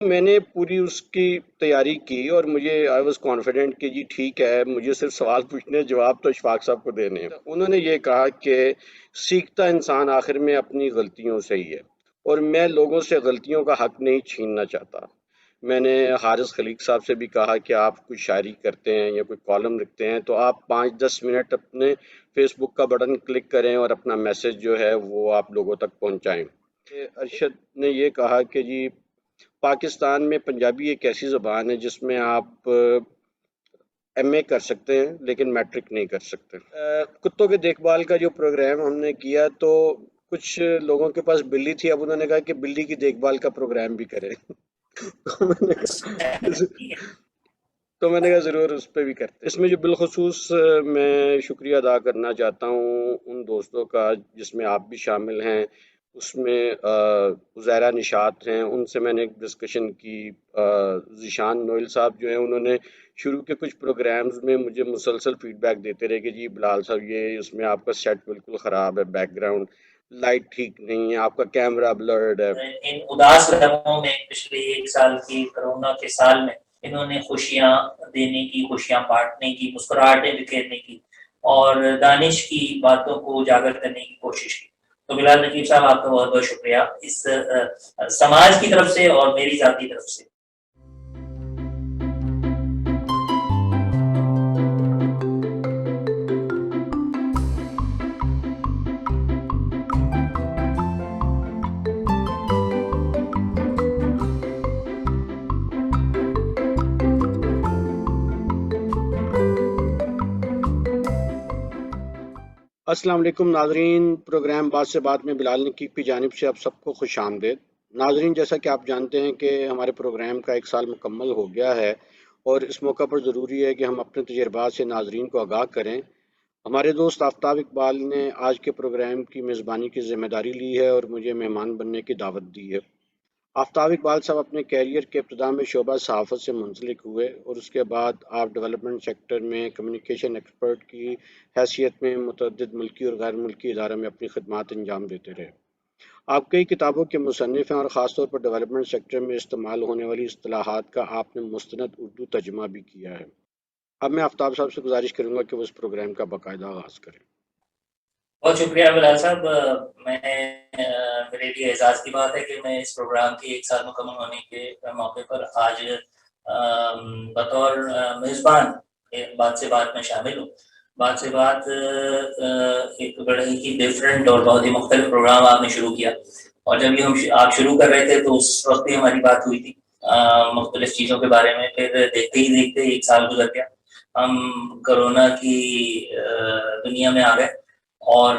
میں نے پوری اس کی تیاری کی اور مجھے آئی واز کانفیڈنٹ کہ جی ٹھیک ہے، مجھے صرف سوال پوچھنے، جواب تو اشفاق صاحب کو دینے ہیں۔ انہوں نے یہ کہا کہ سیکھتا انسان آخر میں اپنی غلطیوں سے ہی ہے، اور میں لوگوں سے غلطیوں کا حق نہیں چھیننا چاہتا۔ میں نے حارث خلیق صاحب سے بھی کہا کہ آپ کوئی شاعری کرتے ہیں یا کوئی کالم لکھتے ہیں تو آپ 5-10 منٹ اپنے فیس بک کا بٹن کلک کریں اور اپنا میسج جو ہے وہ آپ لوگوں تک پہنچائیں۔ ارشد نے یہ کہا کہ جی پاکستان میں پنجابی ایک ایسی زبان ہے جس میں آپ ایم اے کر سکتے ہیں لیکن میٹرک نہیں کر سکتے۔ کتوں کے دیکھ بھال کا جو پروگرام ہم نے کیا تو کچھ لوگوں کے پاس بلی تھی، اب انہوں نے کہا کہ بلی کی دیکھ بھال کا پروگرام بھی کریں۔ تو میں نے کہا تو میں نے کہا ضرور اس پہ بھی کرتے۔ اس میں جو بالخصوص میں شکریہ ادا کرنا چاہتا ہوں ان دوستوں کا جس میں آپ بھی شامل ہیں، اس میں عزیرہ نشاط ہیں، ان سے میں نے ایک ڈسکشن کی۔ ذیشان نوئل صاحب جو ہیں انہوں نے شروع کے کچھ پروگرامز میں مجھے مسلسل فیڈ بیک دیتے رہے کہ جی بلال صاحب یہ اس میں آپ کا سیٹ بالکل خراب ہے، بیک گراؤنڈ لائٹ ٹھیک نہیں ہے، آپ کا کیمرہ بلرڈ ہے۔ ان اداس لمحوں میں پچھلے 1 سال کی کرونا کے سال میں انہوں نے خوشیاں دینے کی، خوشیاں بانٹنے کی، مسکراہٹیں بکھیرنے کی اور دانش کی باتوں کو اجاگر کرنے کی کوشش کی۔ تو بلال نقیب صاحب آپ کا بہت بہت شکریہ اس سماج کی طرف سے اور میری ذاتی طرف سے۔ السلام علیکم ناظرین، پروگرام بات سے بات میں بلال نقیب کی جانب سے آپ سب کو خوش آمدید۔ ناظرین، جیسا کہ آپ جانتے ہیں کہ ہمارے پروگرام کا 1 سال مکمل ہو گیا ہے اور اس موقع پر ضروری ہے کہ ہم اپنے تجربات سے ناظرین کو آگاہ کریں۔ ہمارے دوست آفتاب اقبال نے آج کے پروگرام کی میزبانی کی ذمہ داری لی ہے اور مجھے مہمان بننے کی دعوت دی ہے۔ آفتاب اقبال صاحب اپنے کیریئر کے ابتدا میں شعبہ صحافت سے منسلک ہوئے اور اس کے بعد آپ ڈیولپمنٹ سیکٹر میں کمیونیکیشن ایکسپرٹ کی حیثیت میں متعدد ملکی اور غیر ملکی اداروں میں اپنی خدمات انجام دیتے رہے۔ آپ کئی کتابوں کے مصنف ہیں اور خاص طور پر ڈیولپمنٹ سیکٹر میں استعمال ہونے والی اصطلاحات کا آپ نے مستند اردو ترجمہ بھی کیا ہے۔ اب میں آفتاب صاحب سے گزارش کروں گا کہ وہ اس پروگرام کا باقاعدہ آغاز کریں۔ بہت شکریہ بلال صاحب۔ میں میرے لیے اعزاز کی بات ہے کہ میں اس پروگرام کے 1 سال مکمل ہونے کے موقع پر آج بطور میزبان بات سے بات میں شامل ہوں۔ بات سے بات ایک بڑے ہی ڈفرینٹ اور بہت ہی مختلف پروگرام آپ نے شروع کیا، اور جب یہ آپ شروع کر رہے تھے تو اس وقت ہی ہماری بات ہوئی تھی مختلف چیزوں کے بارے میں۔ پھر دیکھتے ہی دیکھتے 1 سال گزر گیا، ہم کرونا کی دنیا میں آ گئے اور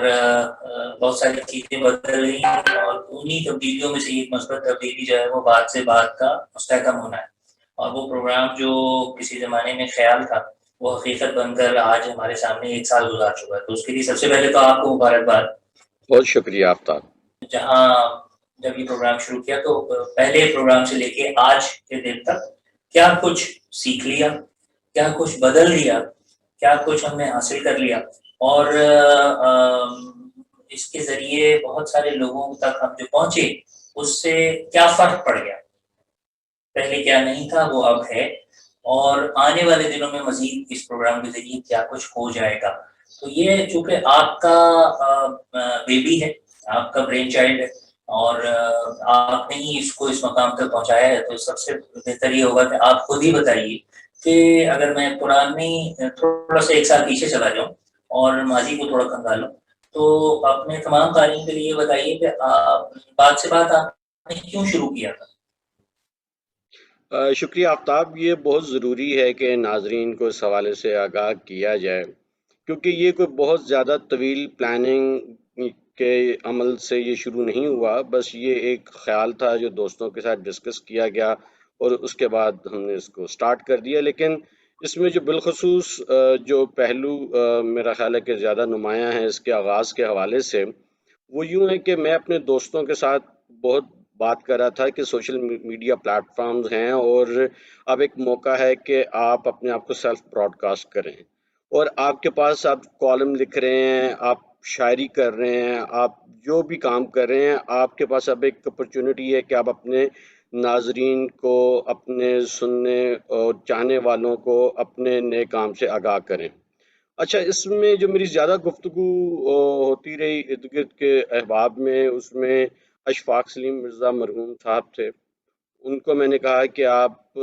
بہت ساری چیزیں بدل رہی ہیں، اور انہی تبدیلیوں میں سے ایک مثبت تبدیلی جو ہے وہ بات سے بات کا مستحکم ہونا ہے، اور وہ پروگرام جو کسی زمانے میں خیال تھا وہ حقیقت بن کر آج ہمارے سامنے 1 سال گزار چکا ہے۔ تو اس کے لیے سب سے پہلے تو آپ کو مبارکباد۔ بہت شکریہ آفتاب۔ جہاں جب یہ پروگرام شروع کیا تو پہلے پروگرام سے لے کے آج کے دن تک کیا کچھ سیکھ لیا، کیا کچھ بدل لیا، کیا کچھ ہم نے حاصل کر لیا، اور اس کے ذریعے بہت سارے لوگوں تک ہم جو پہنچے اس سے کیا فرق پڑ گیا، پہلے کیا نہیں تھا وہ اب ہے، اور آنے والے دنوں میں مزید اس پروگرام کے ذریعے کیا کچھ ہو جائے گا۔ تو یہ چونکہ آپ کا بیبی ہے، آپ کا برین چائلڈ ہے، اور آپ نے ہی اس کو اس مقام تک پہنچایا ہے، تو سب سے بہتر یہ ہوگا کہ آپ خود ہی بتائیے کہ اگر میں پرانی تھوڑا سا 1 سال پیچھے چلا جاؤں اور ماضی کو تھوڑا کھنگالوں، تو اپنے تمام قارئین کے لیے یہ بتائیے کہ بات سے بات آپ نے کیوں شروع کیا تھا؟ شکریہ آفتاب، یہ بہت ضروری ہے کہ ناظرین کو اس حوالے سے آگاہ کیا جائے، کیونکہ یہ کوئی بہت زیادہ طویل پلاننگ کے عمل سے یہ شروع نہیں ہوا، بس یہ ایک خیال تھا جو دوستوں کے ساتھ ڈسکس کیا گیا اور اس کے بعد ہم نے اس کو سٹارٹ کر دیا۔ لیکن اس میں جو بالخصوص جو پہلو میرا خیال ہے کہ زیادہ نمایاں ہیں اس کے آغاز کے حوالے سے، وہ یوں ہے کہ میں اپنے دوستوں کے ساتھ بہت بات کر رہا تھا کہ سوشل میڈیا پلیٹ فارمز ہیں اور اب ایک موقع ہے کہ آپ اپنے آپ کو سیلف براڈ کاسٹ کریں، اور آپ کے پاس آپ کالم لکھ رہے ہیں، آپ شاعری کر رہے ہیں، آپ جو بھی کام کر رہے ہیں، آپ کے پاس اب ایک اپرچونٹی ہے کہ آپ اپنے ناظرین کو، اپنے سننے اور چاہنے والوں کو اپنے نئے کام سے آگاہ کریں۔ اچھا، اس میں جو میری زیادہ گفتگو ہوتی رہی ارد گرد کے احباب میں، اس میں اشفاق سلیم مرزا مرحوم صاحب تھے۔ ان کو میں نے کہا کہ آپ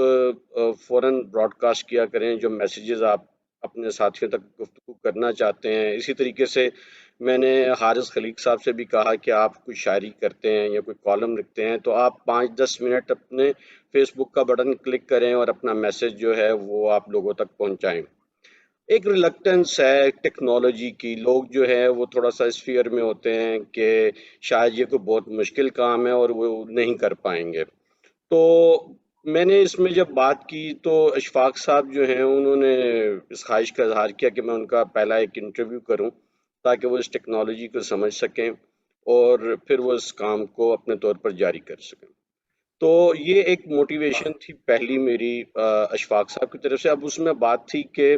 فوراً براڈ کاسٹ کیا کریں جو میسیجز آپ اپنے ساتھیوں تک گفتگو کرنا چاہتے ہیں۔ اسی طریقے سے میں نے حارث خلیق صاحب سے بھی کہا کہ آپ کوئی شاعری کرتے ہیں یا کوئی کالم لکھتے ہیں تو آپ 5-10 منٹ اپنے فیس بک کا بٹن کلک کریں اور اپنا میسیج جو ہے وہ آپ لوگوں تک پہنچائیں۔ ایک ریلکٹنس ہے ٹیکنالوجی کی، لوگ جو ہے وہ تھوڑا سا اس فیئر میں ہوتے ہیں کہ شاید یہ کوئی بہت مشکل کام ہے اور وہ نہیں کر پائیں گے۔ تو میں نے اس میں جب بات کی تو اشفاق صاحب جو ہیں انہوں نے اس خواہش کا اظہار کیا کہ میں ان کا پہلا ایک انٹرویو کروں تاکہ وہ اس ٹیکنالوجی کو سمجھ سکیں اور پھر وہ اس کام کو اپنے طور پر جاری کر سکیں۔ تو یہ ایک موٹیویشن تھی پہلی میری اشفاق صاحب کی طرف سے۔ اب اس میں بات تھی کہ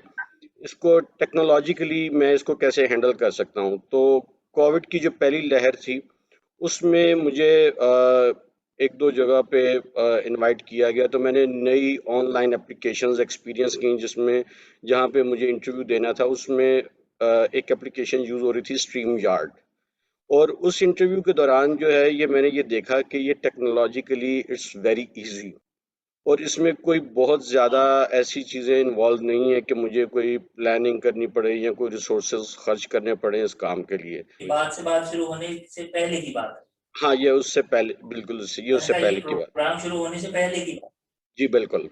اس کو ٹیکنالوجیکلی میں اس کو کیسے ہینڈل کر سکتا ہوں۔ تو کووڈ کی جو پہلی لہر تھی اس میں مجھے ایک دو جگہ پہ انوائٹ کیا گیا تو میں نے نئی آن لائن اپلیکیشنز ایکسپیرینس کی جس میں جہاں پہ مجھے انٹرویو دینا تھا اس میں ایک اپلیکیشن یوز ہو رہی تھی اسٹریم یارڈ، اور اس انٹرویو کے دوران جو ہے یہ میں نے یہ دیکھا کہ یہ ٹیکنالوجیکلی اٹس ویری ایزی، اور اس میں کوئی بہت زیادہ ایسی چیزیں انوالو نہیں ہے کہ مجھے کوئی پلاننگ کرنی پڑے یا کوئی ریسورسز خرچ کرنے پڑے اس کام کے لیے۔ بات شروع ہونے سے پہلے کی بات ہے، ہاں، یہ اس سے پہلے، بالکل یہ میں اس نے سے کہا یہ پہلے کی بات۔ پروگرام شروع ہونے سے پہلے کی بات۔ جی بالکل۔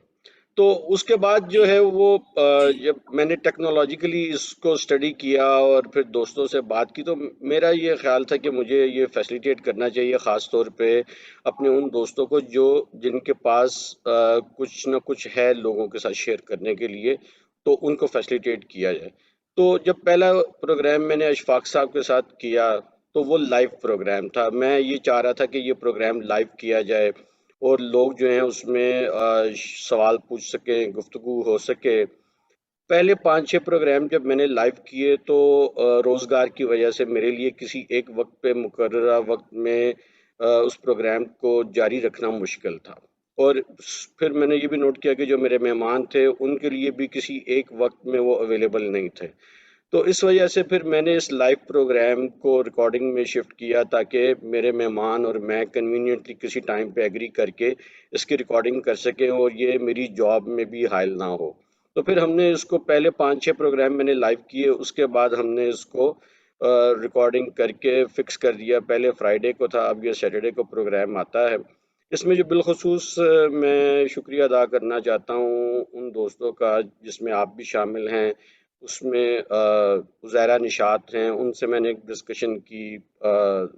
تو اس کے بعد جی جو ہے وہ جی جب میں نے ٹیکنالوجیکلی اس کو اسٹڈی کیا اور پھر دوستوں سے بات کی تو میرا یہ خیال تھا کہ مجھے یہ فیسیلیٹیٹ کرنا چاہیے، خاص طور پہ اپنے ان دوستوں کو جن کے پاس کچھ نہ کچھ ہے لوگوں کے ساتھ شیئر کرنے کے لیے، تو ان کو فیسیلیٹیٹ کیا جائے۔ تو جب پہلا پروگرام میں نے اشفاق صاحب کے ساتھ کیا تو وہ لائیو پروگرام تھا۔ میں یہ چاہ رہا تھا کہ یہ پروگرام لائیو کیا جائے اور لوگ جو ہیں اس میں سوال پوچھ سکیں، گفتگو ہو سکے۔ پہلے 5-6 پروگرام جب میں نے لائیو کیے تو روزگار کی وجہ سے میرے لیے کسی ایک وقت پہ مقررہ وقت میں اس پروگرام کو جاری رکھنا مشکل تھا، اور پھر میں نے یہ بھی نوٹ کیا کہ جو میرے مہمان تھے ان کے لیے بھی کسی ایک وقت میں وہ اویلیبل نہیں تھے۔ تو اس وجہ سے پھر میں نے اس لائیو پروگرام کو ریکارڈنگ میں شفٹ کیا تاکہ میرے مہمان اور میں کنوینئنٹلی کسی ٹائم پہ ایگری کر کے اس کی ریکارڈنگ کر سکیں اور یہ میری جاب میں بھی حائل نہ ہو۔ تو پھر ہم نے اس کو پہلے 5-6 پروگرام میں نے لائیو کیے، اس کے بعد ہم نے اس کو ریکارڈنگ کر کے فکس کر دیا۔ پہلے فرائیڈے کو تھا، اب یہ سیٹرڈے کو پروگرام آتا ہے۔ اس میں جو بالخصوص میں شکریہ ادا کرنا چاہتا ہوں ان دوستوں کا جس میں آپ بھی شامل ہیں، اس میں عزیرہ نشاط ہیں، ان سے میں نے ایک ڈسکشن کی۔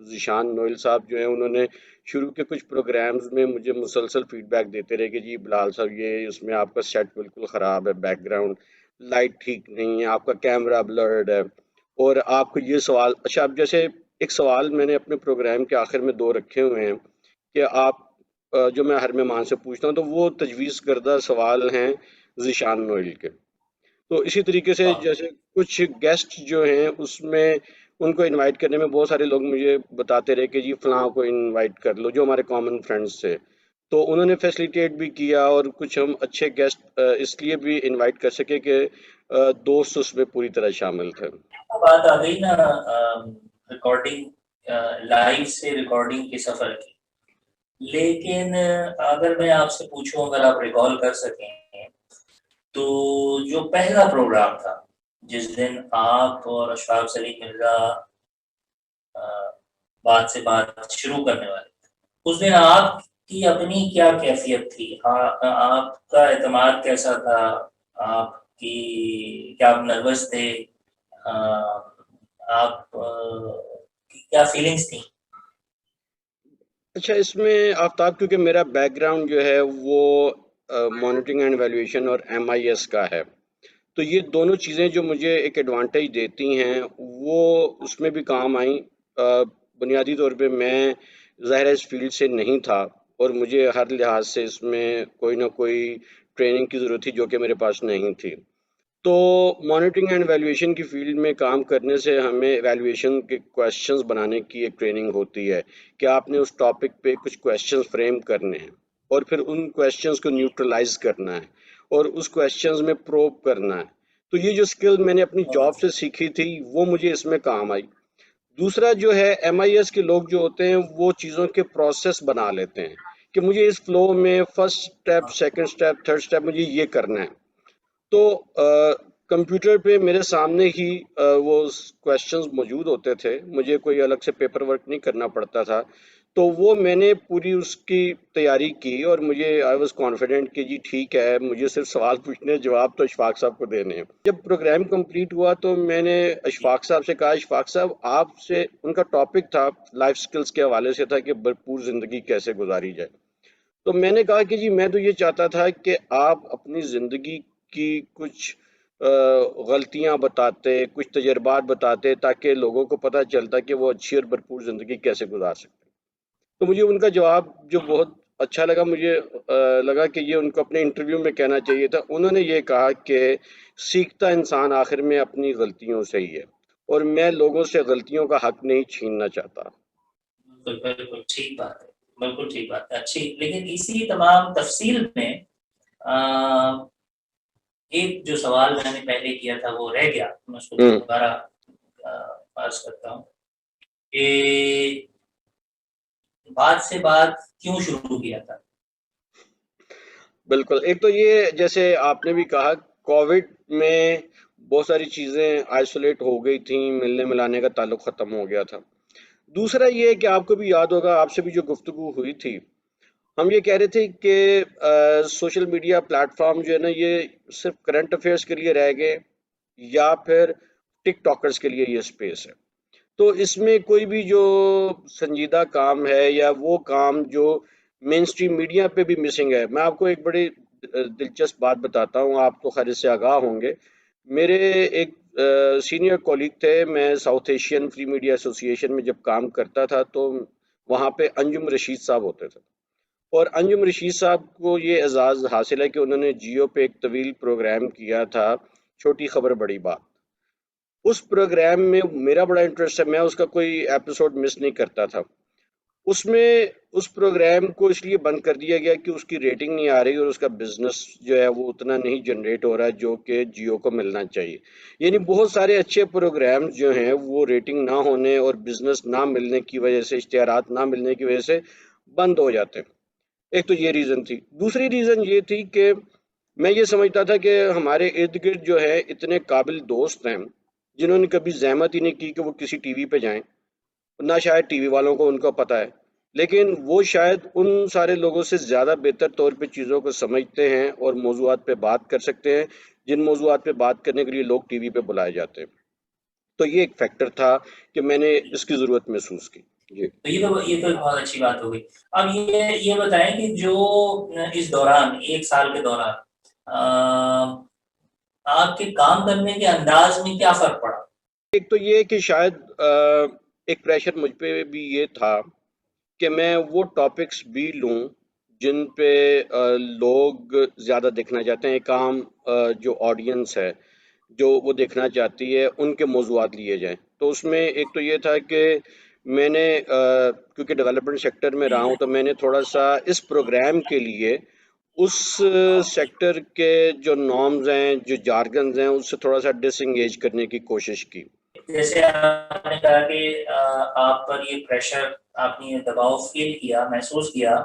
ذیشان نوئل صاحب جو ہیں انہوں نے شروع کے کچھ پروگرامز میں مجھے مسلسل فیڈ بیک دیتے رہے کہ جی بلال صاحب یہ اس میں آپ کا سیٹ بالکل خراب ہے، بیک گراؤنڈ لائٹ ٹھیک نہیں ہے، آپ کا کیمرہ بلرڈ ہے، اور آپ کو یہ سوال اچھا اب جیسے ایک سوال میں نے اپنے پروگرام کے آخر میں 2 رکھے ہوئے ہیں کہ آپ جو میں ہر مہمان سے پوچھتا ہوں تو وہ تجویز کردہ سوال ہیں ذیشان نوئل کے۔ تو اسی طریقے سے جیسے کچھ گیسٹ جو ہیں اس میں ان کو انوائٹ کرنے میں بہت سارے لوگ مجھے بتاتے رہے کہ جی فلاں کو انوائٹ کر لو جو ہمارے کامن فرینڈز تھے، تو انہوں نے فیسیلیٹیٹ بھی کیا اور کچھ ہم اچھے گیسٹ اس لیے بھی انوائٹ کر سکے کہ دوست اس میں پوری طرح شامل تھے۔ بات آ گئی نا ریکارڈنگ، لائیو سے ریکارڈنگ کے سفر کی، لیکن اگر میں آپ سے پوچھوں، اگر آپ ریکال کر سکیں تو جو پہلا پروگرام تھا جس دن آپ اور اشفاق سلیم مرزا بات سے بات شروع کرنے والے تھے، اس دن آپ کی اپنی کیا کیفیت تھی؟ آپ کا اعتماد کیسا تھا؟ آپ کی کیا آپ نروس تھے؟ آپ کی کیا فیلنگز تھیں؟ اچھا، اس میں آفتاب کیونکہ میرا بیک گراؤنڈ جو ہے وہ مانیٹرنگ اینڈ ایویلویشن اور MIS کا ہے، تو یہ دونوں چیزیں جو مجھے ایک ایڈوانٹیج دیتی ہیں وہ اس میں بھی کام آئیں۔ بنیادی طور پہ میں ظاہر ہے اس فیلڈ سے نہیں تھا اور مجھے ہر لحاظ سے اس میں کوئی نہ کوئی ٹریننگ کی ضرورت تھی جو کہ میرے پاس نہیں تھی۔ تو مانیٹرنگ اینڈ ایویلویشن کی فیلڈ میں کام کرنے سے ہمیں ایویلویشن کے کویشچنز بنانے کی ایک ٹریننگ ہوتی ہے کہ آپ نے اس ٹاپک پہ کچھ کویشچنز فریم کرنے ہیں، اور پھر ان کویشچنز کو نیوٹرلائز کرنا ہے اور اس کویشچنز میں پروب کرنا ہے. تو یہ جو اسکل میں نے اپنی بہت جاب اچھا. سے سیکھی تھی وہ مجھے اس میں کام آئی. دوسرا جو ہے MIS کے لوگ جو ہوتے ہیں وہ چیزوں کے پروسیس بنا لیتے ہیں کہ مجھے اس فلو میں فرسٹ سٹیپ، ہاں. سیکنڈ سٹیپ، تھرڈ سٹیپ مجھے یہ کرنا ہے. تو کمپیوٹر پہ میرے سامنے ہی وہ کویشچنز موجود ہوتے تھے، مجھے کوئی الگ سے پیپر ورک نہیں کرنا پڑتا تھا. تو وہ میں نے پوری اس کی تیاری کی اور مجھے آئی واز کانفیڈنٹ کہ جی ٹھیک ہے، مجھے صرف سوال پوچھنے جواب تو اشفاق صاحب کو دینے ہیں. جب پروگرام کمپلیٹ ہوا تو میں نے جی. اشفاق صاحب سے کہا، اشفاق صاحب آپ سے، ان کا ٹاپک تھا لائف سکلز کے حوالے سے تھا کہ بھرپور زندگی کیسے گزاری جائے. تو میں نے کہا کہ جی میں تو یہ چاہتا تھا کہ آپ اپنی زندگی کی کچھ غلطیاں بتاتے، کچھ تجربات بتاتے تاکہ لوگوں کو پتہ چلتا کہ وہ اچھی اور بھرپور زندگی کیسے گزار سکتے. تو مجھے ان کا جواب جو بہت اچھا لگا، مجھے لگا کہ یہ ان کو اپنے انٹرویو میں کہنا چاہیے تھا. انہوں نے یہ کہا کہ سیکھتا انسان آخر میں اپنی غلطیوں سے ہی ہے، اور میں لوگوں سے غلطیوں کا حق نہیں چھیننا چاہتا. بالکل بالکل ٹھیک بات ہے. بالکل ٹھیک بات ہے. اچھی. لیکن اسی تمام تفصیل میں ایک جو سوال میں نے پہلے کیا تھا وہ رہ گیا، میں اس کو ہوں دوبارہ عرض کرتا ہوں کہ بات سے بات کیوں شروع کیا تھا؟ بالکل. ایک تو یہ جیسے آپ نے بھی کہا، کووڈ میں بہت ساری چیزیں آئسولیٹ ہو گئی تھیں، ملنے ملانے کا تعلق ختم ہو گیا تھا. دوسرا یہ کہ آپ کو بھی یاد ہوگا، آپ سے بھی جو گفتگو ہوئی تھی، ہم یہ کہہ رہے تھے کہ سوشل میڈیا پلیٹ فارم جو ہے نا، یہ صرف کرنٹ افیئرس کے لیے رہ گئے یا پھر ٹک ٹاکرز کے لیے یہ سپیس ہے. تو اس میں کوئی بھی جو سنجیدہ کام ہے یا وہ کام جو مین سٹریم میڈیا پہ بھی مسنگ ہے. میں آپ کو ایک بڑی دلچسپ بات بتاتا ہوں، آپ تو خیر اس سے آگاہ ہوں گے. میرے ایک سینئر کولیگ تھے، میں ساؤتھ ایشین فری میڈیا ایسوسی ایشن میں جب کام کرتا تھا تو وہاں پہ انجم رشید صاحب ہوتے تھے. اور انجم رشید صاحب کو یہ اعزاز حاصل ہے کہ انہوں نے جیو پہ ایک طویل پروگرام کیا تھا، چھوٹی خبر بڑی بات. اس پروگرام میں میرا بڑا انٹرسٹ ہے، میں اس کا کوئی ایپیسوڈ مس نہیں کرتا تھا. اس میں اس پروگرام کو اس لیے بند کر دیا گیا کہ اس کی ریٹنگ نہیں آ رہی اور اس کا بزنس جو ہے وہ اتنا نہیں جنریٹ ہو رہا جو کہ جیو کو ملنا چاہیے. یعنی بہت سارے اچھے پروگرامز جو ہیں وہ ریٹنگ نہ ہونے اور بزنس نہ ملنے کی وجہ سے، اشتہارات نہ ملنے کی وجہ سے بند ہو جاتے ہیں. ایک تو یہ ریزن تھی. دوسری ریزن یہ تھی کہ میں یہ سمجھتا تھا کہ ہمارے ارد گرد جو ہے اتنے قابل دوست ہیں جنہوں نے کبھی زحمت ہی نہیں کی کہ وہ کسی ٹی وی پہ جائیں، نہ شاید ٹی وی والوں کو ان کو پتہ ہے، لیکن وہ شاید ان سارے لوگوں سے زیادہ بہتر طور پہ چیزوں کو سمجھتے ہیں اور موضوعات پہ بات کر سکتے ہیں جن موضوعات پہ بات کرنے کے لیے لوگ ٹی وی پہ بلائے جاتے ہیں. تو یہ ایک فیکٹر تھا کہ میں نے اس کی ضرورت محسوس کی. جی تو یہ تو ایک بہت اچھی بات ہو گئی. اب یہ بتائیں کہ جو اس دوران، ایک سال کے دوران آپ کے کام کرنے کے انداز میں کیا فرق پڑا؟ ایک تو یہ کہ شاید ایک پریشر مجھ پہ بھی یہ تھا کہ میں وہ ٹاپکس بھی لوں جن پہ لوگ زیادہ دیکھنا چاہتے ہیں. ایک عام جو آڈینس ہے جو وہ دیکھنا چاہتی ہے، ان کے موضوعات لیے جائیں. تو اس میں ایک تو یہ تھا کہ میں نے کیونکہ ڈیولپمنٹ سیکٹر میں رہا ہوں تو میں نے تھوڑا سا اس پروگرام کے لیے اس سیکٹر کے جو نارمز ہیں، جو جارگنز ہیں، اس سے تھوڑا سا ڈس انگیج کرنے کی کوشش کی. جیسے آپ نے کہا کہ آپ پر یہ پریشر، آپ نے یہ دباؤ فیل کیا، محسوس کیا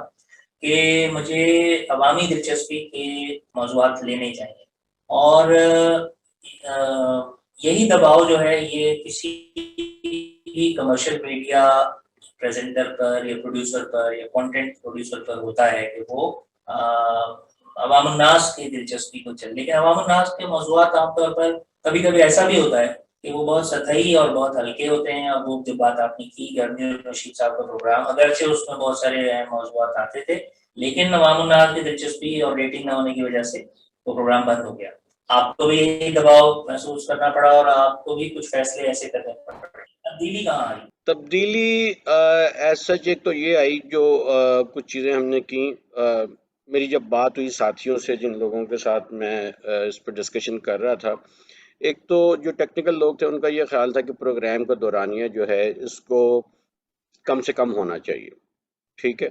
کہ مجھے عوامی دلچسپی کے موضوعات لینے چاہیے، اور یہی دباؤ جو ہے یہ کسی بھی کمرشل میڈیا پریزنٹر پر یا پروڈیوسر پر یا کنٹینٹ پروڈیوسر پر ہوتا ہے کہ وہ عوام الناس کی دلچسپی کو چل. لیکن عوام الناس کے موضوعات عام طور پر کبھی کبھی ایسا بھی ہوتا ہے کہ وہ بہت سطحی اور بہت ہلکے ہوتے ہیں. اور وہ جو بات آپ نے کی کہ انجم رشید صاحب کا پروگرام، اگرچہ اس میں بہت سارے اہم موضوعات آتے تھے، لیکن عوام الناس کی دلچسپی اور ریٹنگ نہ ہونے کی وجہ سے وہ پروگرام بند ہو گیا. آپ کو بھی یہی دباؤ محسوس کرنا پڑا اور آپ کو بھی کچھ فیصلے ایسے کرنے پڑے. تبدیلی کہاں آئی؟ تبدیلی ایز سچ ایک تو یہ آئی جو کچھ چیزیں ہم نے کی. میری جب بات ہوئی ساتھیوں سے، جن لوگوں کے ساتھ میں اس پہ ڈسکشن کر رہا تھا، ایک تو جو ٹیکنیکل لوگ تھے ان کا یہ خیال تھا کہ پروگرام کا دورانیہ جو ہے اس کو کم سے کم ہونا چاہیے. ٹھیک ہے.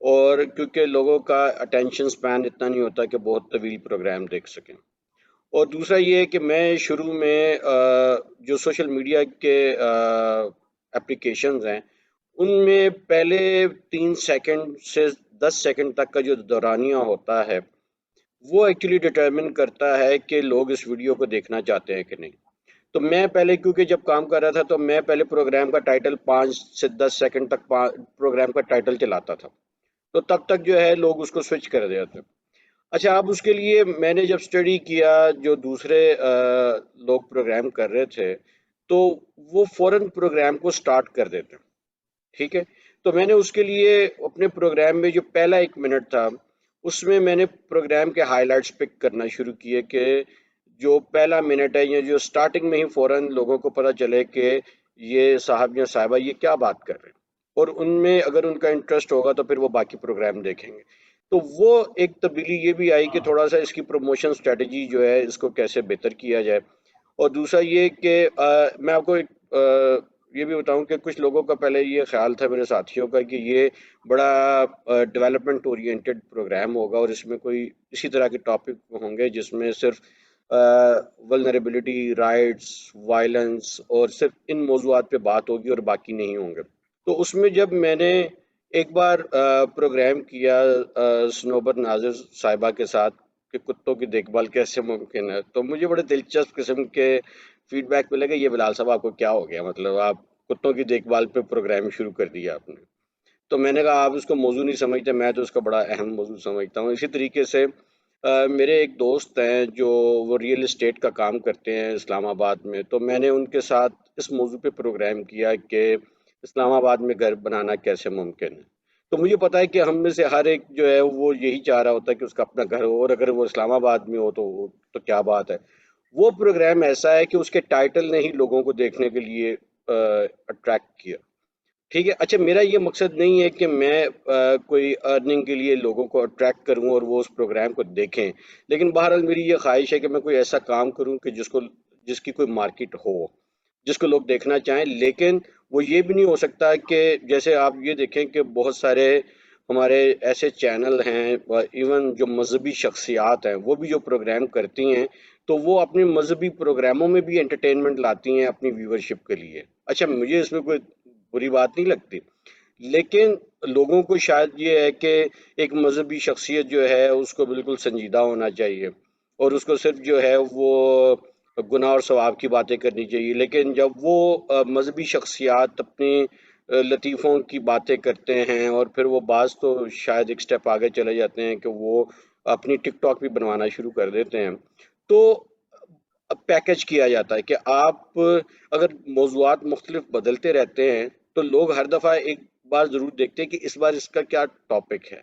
اور کیونکہ لوگوں کا اٹینشن سپین اتنا نہیں ہوتا کہ بہت طویل پروگرام دیکھ سکیں. اور دوسرا یہ ہے کہ میں شروع میں جو سوشل میڈیا کے اپلیکیشنز ہیں ان میں پہلے 3 سیکنڈ سے 10 سیکنڈ تک کا جو دورانیہ ہوتا ہے وہ ایکچولی ڈٹرمن کرتا ہے کہ لوگ اس ویڈیو کو دیکھنا چاہتے ہیں کہ نہیں. تو میں پہلے کیونکہ جب کام کر رہا تھا تو میں پہلے پروگرام کا ٹائٹل 5 سے 10 سیکنڈ تک پروگرام کا ٹائٹل چلاتا تھا، تو تب تک جو ہے لوگ اس کو سوئچ کر دیتے. اچھا، اب اس کے لیے میں نے جب اسٹڈی کیا جو دوسرے لوگ پروگرام کر رہے تھے تو وہ فوراً پروگرام کو سٹارٹ کر دیتے. ٹھیک ہے، تو میں نے اس کے لیے اپنے پروگرام میں جو پہلا 1 منٹ تھا اس میں نے پروگرام کے ہائی لائٹس پک کرنا شروع کیے کہ جو پہلا منٹ ہے یا جو سٹارٹنگ میں ہی فوراً لوگوں کو پتہ چلے کہ یہ صاحب یا صاحبہ یہ کیا بات کر رہے ہیں، اور ان میں اگر ان کا انٹرسٹ ہوگا تو پھر وہ باقی پروگرام دیکھیں گے. تو وہ ایک تبدیلی یہ بھی آئی کہ تھوڑا سا اس کی پروموشن اسٹریٹجی جو ہے اس کو کیسے بہتر کیا جائے. اور دوسرا یہ کہ میں آپ کو ایک یہ بھی بتاؤں کہ کچھ لوگوں کا پہلے یہ خیال تھا میرے ساتھیوں کا کہ یہ بڑا ڈیولپمنٹ اورینٹڈ پروگرام ہوگا اور اس میں کوئی اسی طرح کے ٹاپک ہوں گے جس میں صرف ولنریبلٹی، رائٹس، وائلنس اور صرف ان موضوعات پہ بات ہوگی اور باقی نہیں ہوں گے. تو اس میں جب میں نے ایک بار پروگرام کیا سنوبر ناظر صاحبہ کے ساتھ کہ کتوں کی دیکھ بھال کیسے ممکن ہے، تو مجھے بڑے دلچسپ قسم کے فیڈ بیک ملے گا. یہ بلال صاحب آپ کو کیا ہو گیا، مطلب آپ کتوں کی دیکھ بھال پہ پروگرام شروع کر دیا آپ نے؟ تو میں نے کہا آپ اس کو موضوع نہیں سمجھتے، میں تو اس کا بڑا اہم موضوع سمجھتا ہوں. اسی طریقے سے میرے ایک دوست ہیں جو وہ ریئل اسٹیٹ کا کام کرتے ہیں اسلام آباد میں، تو میں نے ان کے ساتھ اس موضوع پہ پروگرام کیا کہ اسلام آباد میں گھر بنانا کیسے ممکن ہے. تو مجھے پتا ہے کہ ہم میں سے ہر ایک جو ہے وہ یہی چاہ رہا ہوتا ہے کہ اس کا اپنا گھر ہو، اور اگر وہ اسلام آباد میں ہو تو کیا بات ہے. وہ پروگرام ایسا ہے کہ اس کے ٹائٹل نے ہی لوگوں کو دیکھنے کے لیے اٹریکٹ کیا. ٹھیک ہے، اچھا میرا یہ مقصد نہیں ہے کہ میں کوئی ارننگ کے لیے لوگوں کو اٹریکٹ کروں اور وہ اس پروگرام کو دیکھیں، لیکن بہرحال میری یہ خواہش ہے کہ میں کوئی ایسا کام کروں کہ جس کی کوئی مارکیٹ ہو، جس کو لوگ دیکھنا چاہیں. لیکن وہ یہ بھی نہیں ہو سکتا کہ جیسے آپ یہ دیکھیں کہ بہت سارے ہمارے ایسے چینل ہیں، ایون جو مذہبی شخصیات ہیں وہ بھی جو پروگرام کرتی ہیں تو وہ اپنے مذہبی پروگراموں میں بھی انٹرٹینمنٹ لاتی ہیں اپنی ویورشپ کے لیے. اچھا مجھے اس میں کوئی بری بات نہیں لگتی، لیکن لوگوں کو شاید یہ ہے کہ ایک مذہبی شخصیت جو ہے اس کو بالکل سنجیدہ ہونا چاہیے اور اس کو صرف جو ہے وہ گناہ اور ثواب کی باتیں کرنی چاہیے. لیکن جب وہ مذہبی شخصیات اپنی لطیفوں کی باتیں کرتے ہیں اور پھر وہ بعض تو شاید ایک سٹیپ آگے چلے جاتے ہیں کہ وہ اپنی ٹک ٹاک بھی بنوانا شروع کر دیتے ہیں، تو اب پیکج کیا جاتا ہے کہ آپ اگر موضوعات مختلف بدلتے رہتے ہیں تو لوگ ہر دفعہ ایک بار ضرور دیکھتے ہیں کہ اس بار اس کا کیا ٹاپک ہے.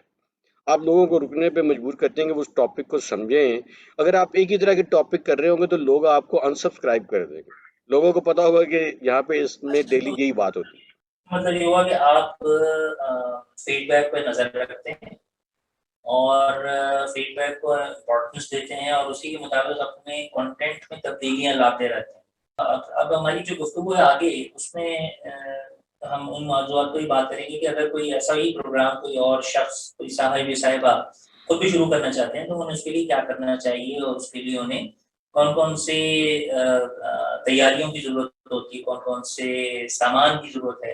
آپ لوگوں کو رکنے پہ مجبور کرتے ہیں کہ وہ اس ٹاپک کو سمجھیں. اگر آپ ایک ہی طرح کے ٹاپک کر رہے ہوں گے تو لوگ آپ کو انسبسکرائب کر دیں گے. لوگوں کو پتا ہوگا کہ یہاں پہ اس میں اچھا، ڈیلی تو یہی بات ہوتی ہے. مطلب یہ ہوا کہ آپ فیڈ بیک پہ نظر رکھتے ہیں اور فیڈ بیک کو امپورٹنس دیتے ہیں اور اسی کے مطابق اپنے کنٹینٹ میں تبدیلیاں لاتے رہتے ہیں. اب ہماری جو گفتگو ہے آگے اس میں ہم ان موضوعات کو ہی بات کریں گے کہ اگر کوئی ایسا ہی پروگرام کوئی اور شخص، کوئی صاحب صاحبہ خود بھی شروع کرنا چاہتے ہیں تو انہیں اس کے لیے کیا کرنا چاہیے اور اس کے لیے انہیں کون کون سے تیاریوں کی ضرورت ہوتی ہے، کون کون سے سامان کی ضرورت ہے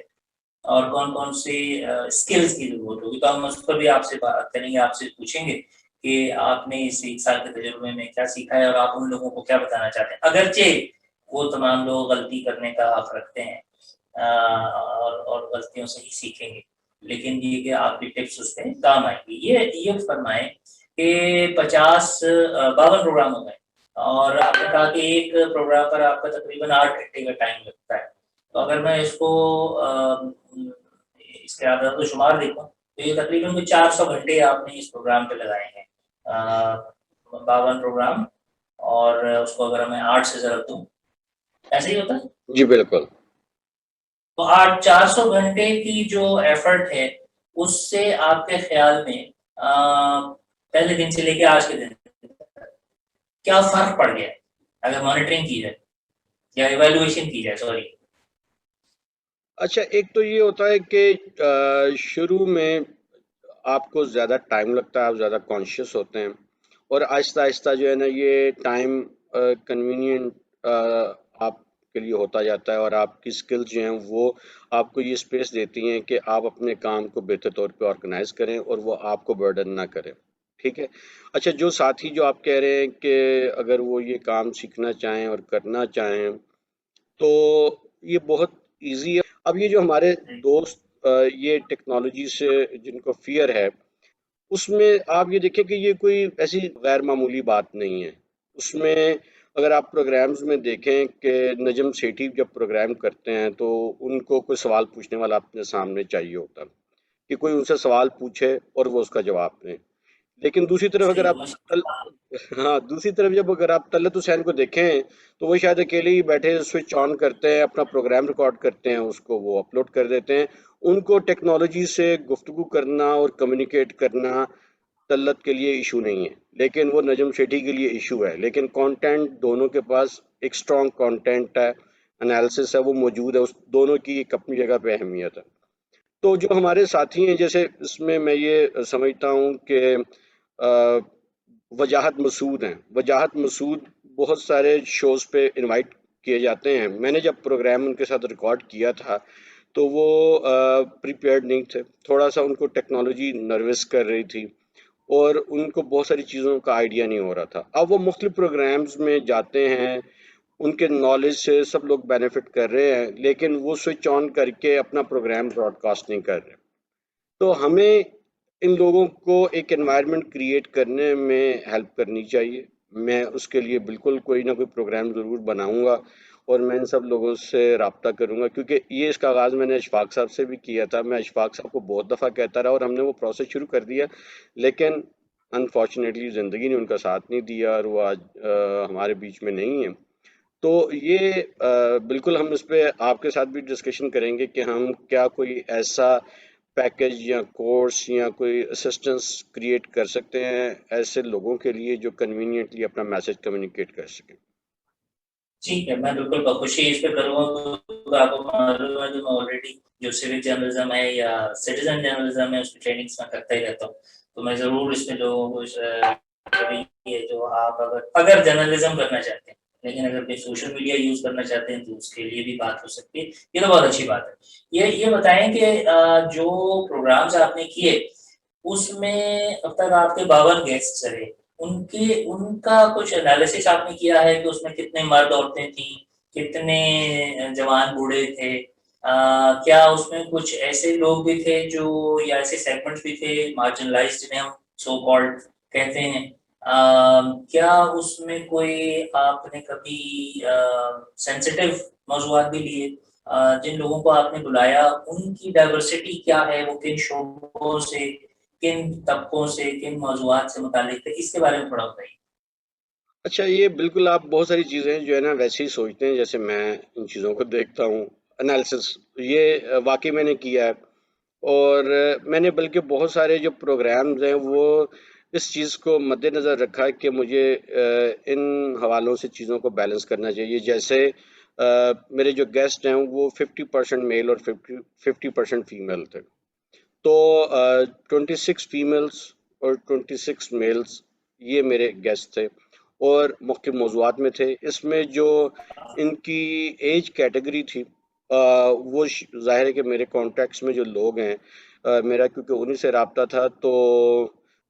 اور کون کون سے اسکلز کی ضرورت ہوگی. تو ہم اس پر بھی آپ سے بات کریں گے، آپ سے پوچھیں گے کہ آپ نے اس 1 سال کے تجربے میں کیا سیکھا ہے اور آپ ان لوگوں کو کیا بتانا چاہتے ہیں. اگرچہ وہ تمام لوگ غلطی کرنے کا حق رکھتے ہیں اور غلطیوں سے ہی سیکھیں گے، لیکن یہ کہ آپ کی ٹپس اس پہ کام آئیں گی. یہ فرمائیں کہ 52 پروگرام ہو گئے اور آپ نے کہا کہ ایک پروگرام پر آپ کا تقریباً 8 گھنٹے کا ٹائم لگتا ہے. تو اگر میں اس کو اس کے عدد و شمار دیکھوں تو یہ تقریباً 400 گھنٹے آپ نے اس پروگرام پہ لگائے ہیں. 52 پروگرام اور اس کو اگر میں 8 سے ضرب دوں ایسے ہی ہوتا ہے. جی بالکل. تو 400 گھنٹے کی جو ایفرٹ ہے اس سے آپ کے خیال میں پہلے دن سے لے کے آج کے دن کیا فرق پڑ گیا اگر مانیٹرنگ کی جائے یا ایویلویشن کی جائے؟ سوری. اچھا ایک تو یہ ہوتا ہے کہ شروع میں آپ کو زیادہ ٹائم لگتا ہے، آپ زیادہ کانشیس ہوتے ہیں، اور آہستہ آہستہ جو ہے نا یہ ٹائم کنوینئنٹ آپ کے لیے ہوتا جاتا ہے، اور آپ کی سکلز جو ہیں وہ آپ کو یہ اسپیس دیتی ہیں کہ آپ اپنے کام کو بہتر طور پہ آرگنائز کریں اور وہ آپ کو برڈن نہ کریں. ٹھیک ہے. اچھا، جو ساتھی جو آپ کہہ رہے ہیں کہ اگر وہ یہ کام سیکھنا چاہیں اور کرنا چاہیں تو یہ بہت ایزی ہے. اب یہ جو ہمارے دوست یہ ٹیکنالوجی سے جن کو فیئر ہے، اس میں آپ یہ دیکھیں کہ یہ کوئی ایسی غیر معمولی بات نہیں ہے. اس میں اگر آپ پروگرامز میں دیکھیں کہ نجم سیٹھی جب پروگرام کرتے ہیں تو ان کو کوئی سوال پوچھنے والا اپنے سامنے چاہیے ہوتا ہے کہ کوئی ان سے سوال پوچھے اور وہ اس کا جواب دیں. لیکن دوسری طرف اگر صحیح آپ ہاں، دوسری طرف جب اگر آپ طلعت حسین کو دیکھیں تو وہ شاید اکیلے ہی بیٹھے سوئچ آن کرتے ہیں، اپنا پروگرام ریکارڈ کرتے ہیں، اس کو وہ اپلوڈ کر دیتے ہیں. ان کو ٹیکنالوجی سے گفتگو کرنا اور کمیونیکیٹ کرنا طلعت کے لیے ایشو نہیں ہے، لیکن وہ نجم سیٹھی کے لیے ایشو ہے. لیکن کانٹینٹ دونوں کے پاس ایک اسٹرانگ کانٹینٹ ہے، انالیسس ہے، وہ موجود ہے، اس دونوں کی ایک اپنی جگہ پہ اہمیت ہے. تو جو ہمارے ساتھی ہیں، جیسے اس میں میں یہ سمجھتا ہوں کہ وجاہت مسعود ہیں. وجاہت مسعود بہت سارے شوز پہ انوائٹ کیے جاتے ہیں. میں نے جب پروگرام ان کے ساتھ ریکارڈ کیا تھا تو وہ پریپیئرڈ نہیں تھے، تھوڑا سا ان کو ٹیکنالوجی نروس کر رہی تھی اور ان کو بہت ساری چیزوں کا آئیڈیا نہیں ہو رہا تھا. اب وہ مختلف پروگرامز میں جاتے ہیں، ان کے نالج سے سب لوگ بینیفٹ کر رہے ہیں، لیکن وہ سوئچ آن کر کے اپنا پروگرام براڈ کاسٹ نہیں کر رہے. تو ہمیں ان لوگوں کو ایک انوائرمنٹ کریٹ کرنے میں ہیلپ کرنی چاہیے. میں اس کے لیے بالکل کوئی نہ کوئی پروگرام ضرور بناؤں گا اور میں ان سب لوگوں سے رابطہ کروں گا، کیونکہ یہ اس کا آغاز میں نے اشفاق صاحب سے بھی کیا تھا. میں اشفاق صاحب کو بہت دفعہ کہتا رہا اور ہم نے وہ پروسیس شروع کر دیا، لیکن انفارچونیٹلی زندگی نے ان کا ساتھ نہیں دیا اور وہ آج ہمارے بیچ میں نہیں ہیں. تو یہ بالکل ہم اس پہ آپ کے ساتھ بھی ڈسکشن کریں گے کہ ہم کیا کوئی ایسا پیکج یا کورس یا کوئی اسسٹنس کریٹ کر سکتے ہیں ایسے لوگوں کے لیے جو کنوینئنٹلی اپنا میسج کمیونیکیٹ کر سکیں. ٹھیک ہے، میں بالکل بخوشی اس پہ کروں گا. تو آپ کو معلوم ہے کہ میں آلریڈی جو سیوک جرنلزم ہے یا سٹیزن جرنلزم ہے اس کی ٹریننگس میں کرتا ہی رہتا ہوں. تو میں ضرور اس میں لوگوں کو جو آپ اگر جرنلزم کرنا چاہتے ہیں، لیکن اگر کوئی سوشل میڈیا یوز کرنا چاہتے ہیں تو اس کے لیے بھی بات ہو سکتی ہے. یہ تو بہت اچھی بات ہے. یہ بتائیں کہ جو پروگرامز آپ نے کیے اس میں اب تک آپ کے 52 گیسٹ رہے، ان کا کچھ انالیسس آپ نے کیا ہے کہ اس میں کتنے مرد عورتیں تھیں، کتنے جوان بوڑھے تھے؟ کیا اس میں کچھ ایسے لوگ بھی تھے جو یا ایسے سیگمنٹس بھی تھے مارجنلائزڈ جنہیں ہم سو کالڈ کہتے ہیں؟ کیا اس میں کوئی آپ نے کبھی سینسیٹیو موضوعات بھی لیے؟ جن لوگوں کو آپ نے بلایا ان کی ڈائیورسٹی کیا ہے، وہ کن شعبوں سے، کن طبقوں سے، کن موضوعات سے متعلق تھے؟ اس کے بارے میں تھوڑا بتائیے. اچھا، یہ بالکل آپ بہت ساری چیزیں جو ہے نا ویسے ہی سوچتے ہیں جیسے میں ان چیزوں کو دیکھتا ہوں. انالیسس یہ واقعی میں نے کیا ہے، اور میں نے بلکہ بہت سارے جو پروگرامز ہیں وہ اس چیز کو مد نظر رکھا ہے کہ مجھے ان حوالوں سے چیزوں کو بیلنس کرنا چاہیے. جیسے میرے جو گیسٹ ہیں وہ 50% میل اور 50% فیمیل تھے. تو 26 فیمیلز اور 26 میلز یہ میرے گیسٹ تھے اور مختلف موضوعات میں تھے. اس میں جو ان کی ایج کیٹیگری تھی وہ ظاہر ہے کہ میرے کانٹیکٹس میں جو لوگ ہیں میرا کیونکہ انہی سے رابطہ تھا، تو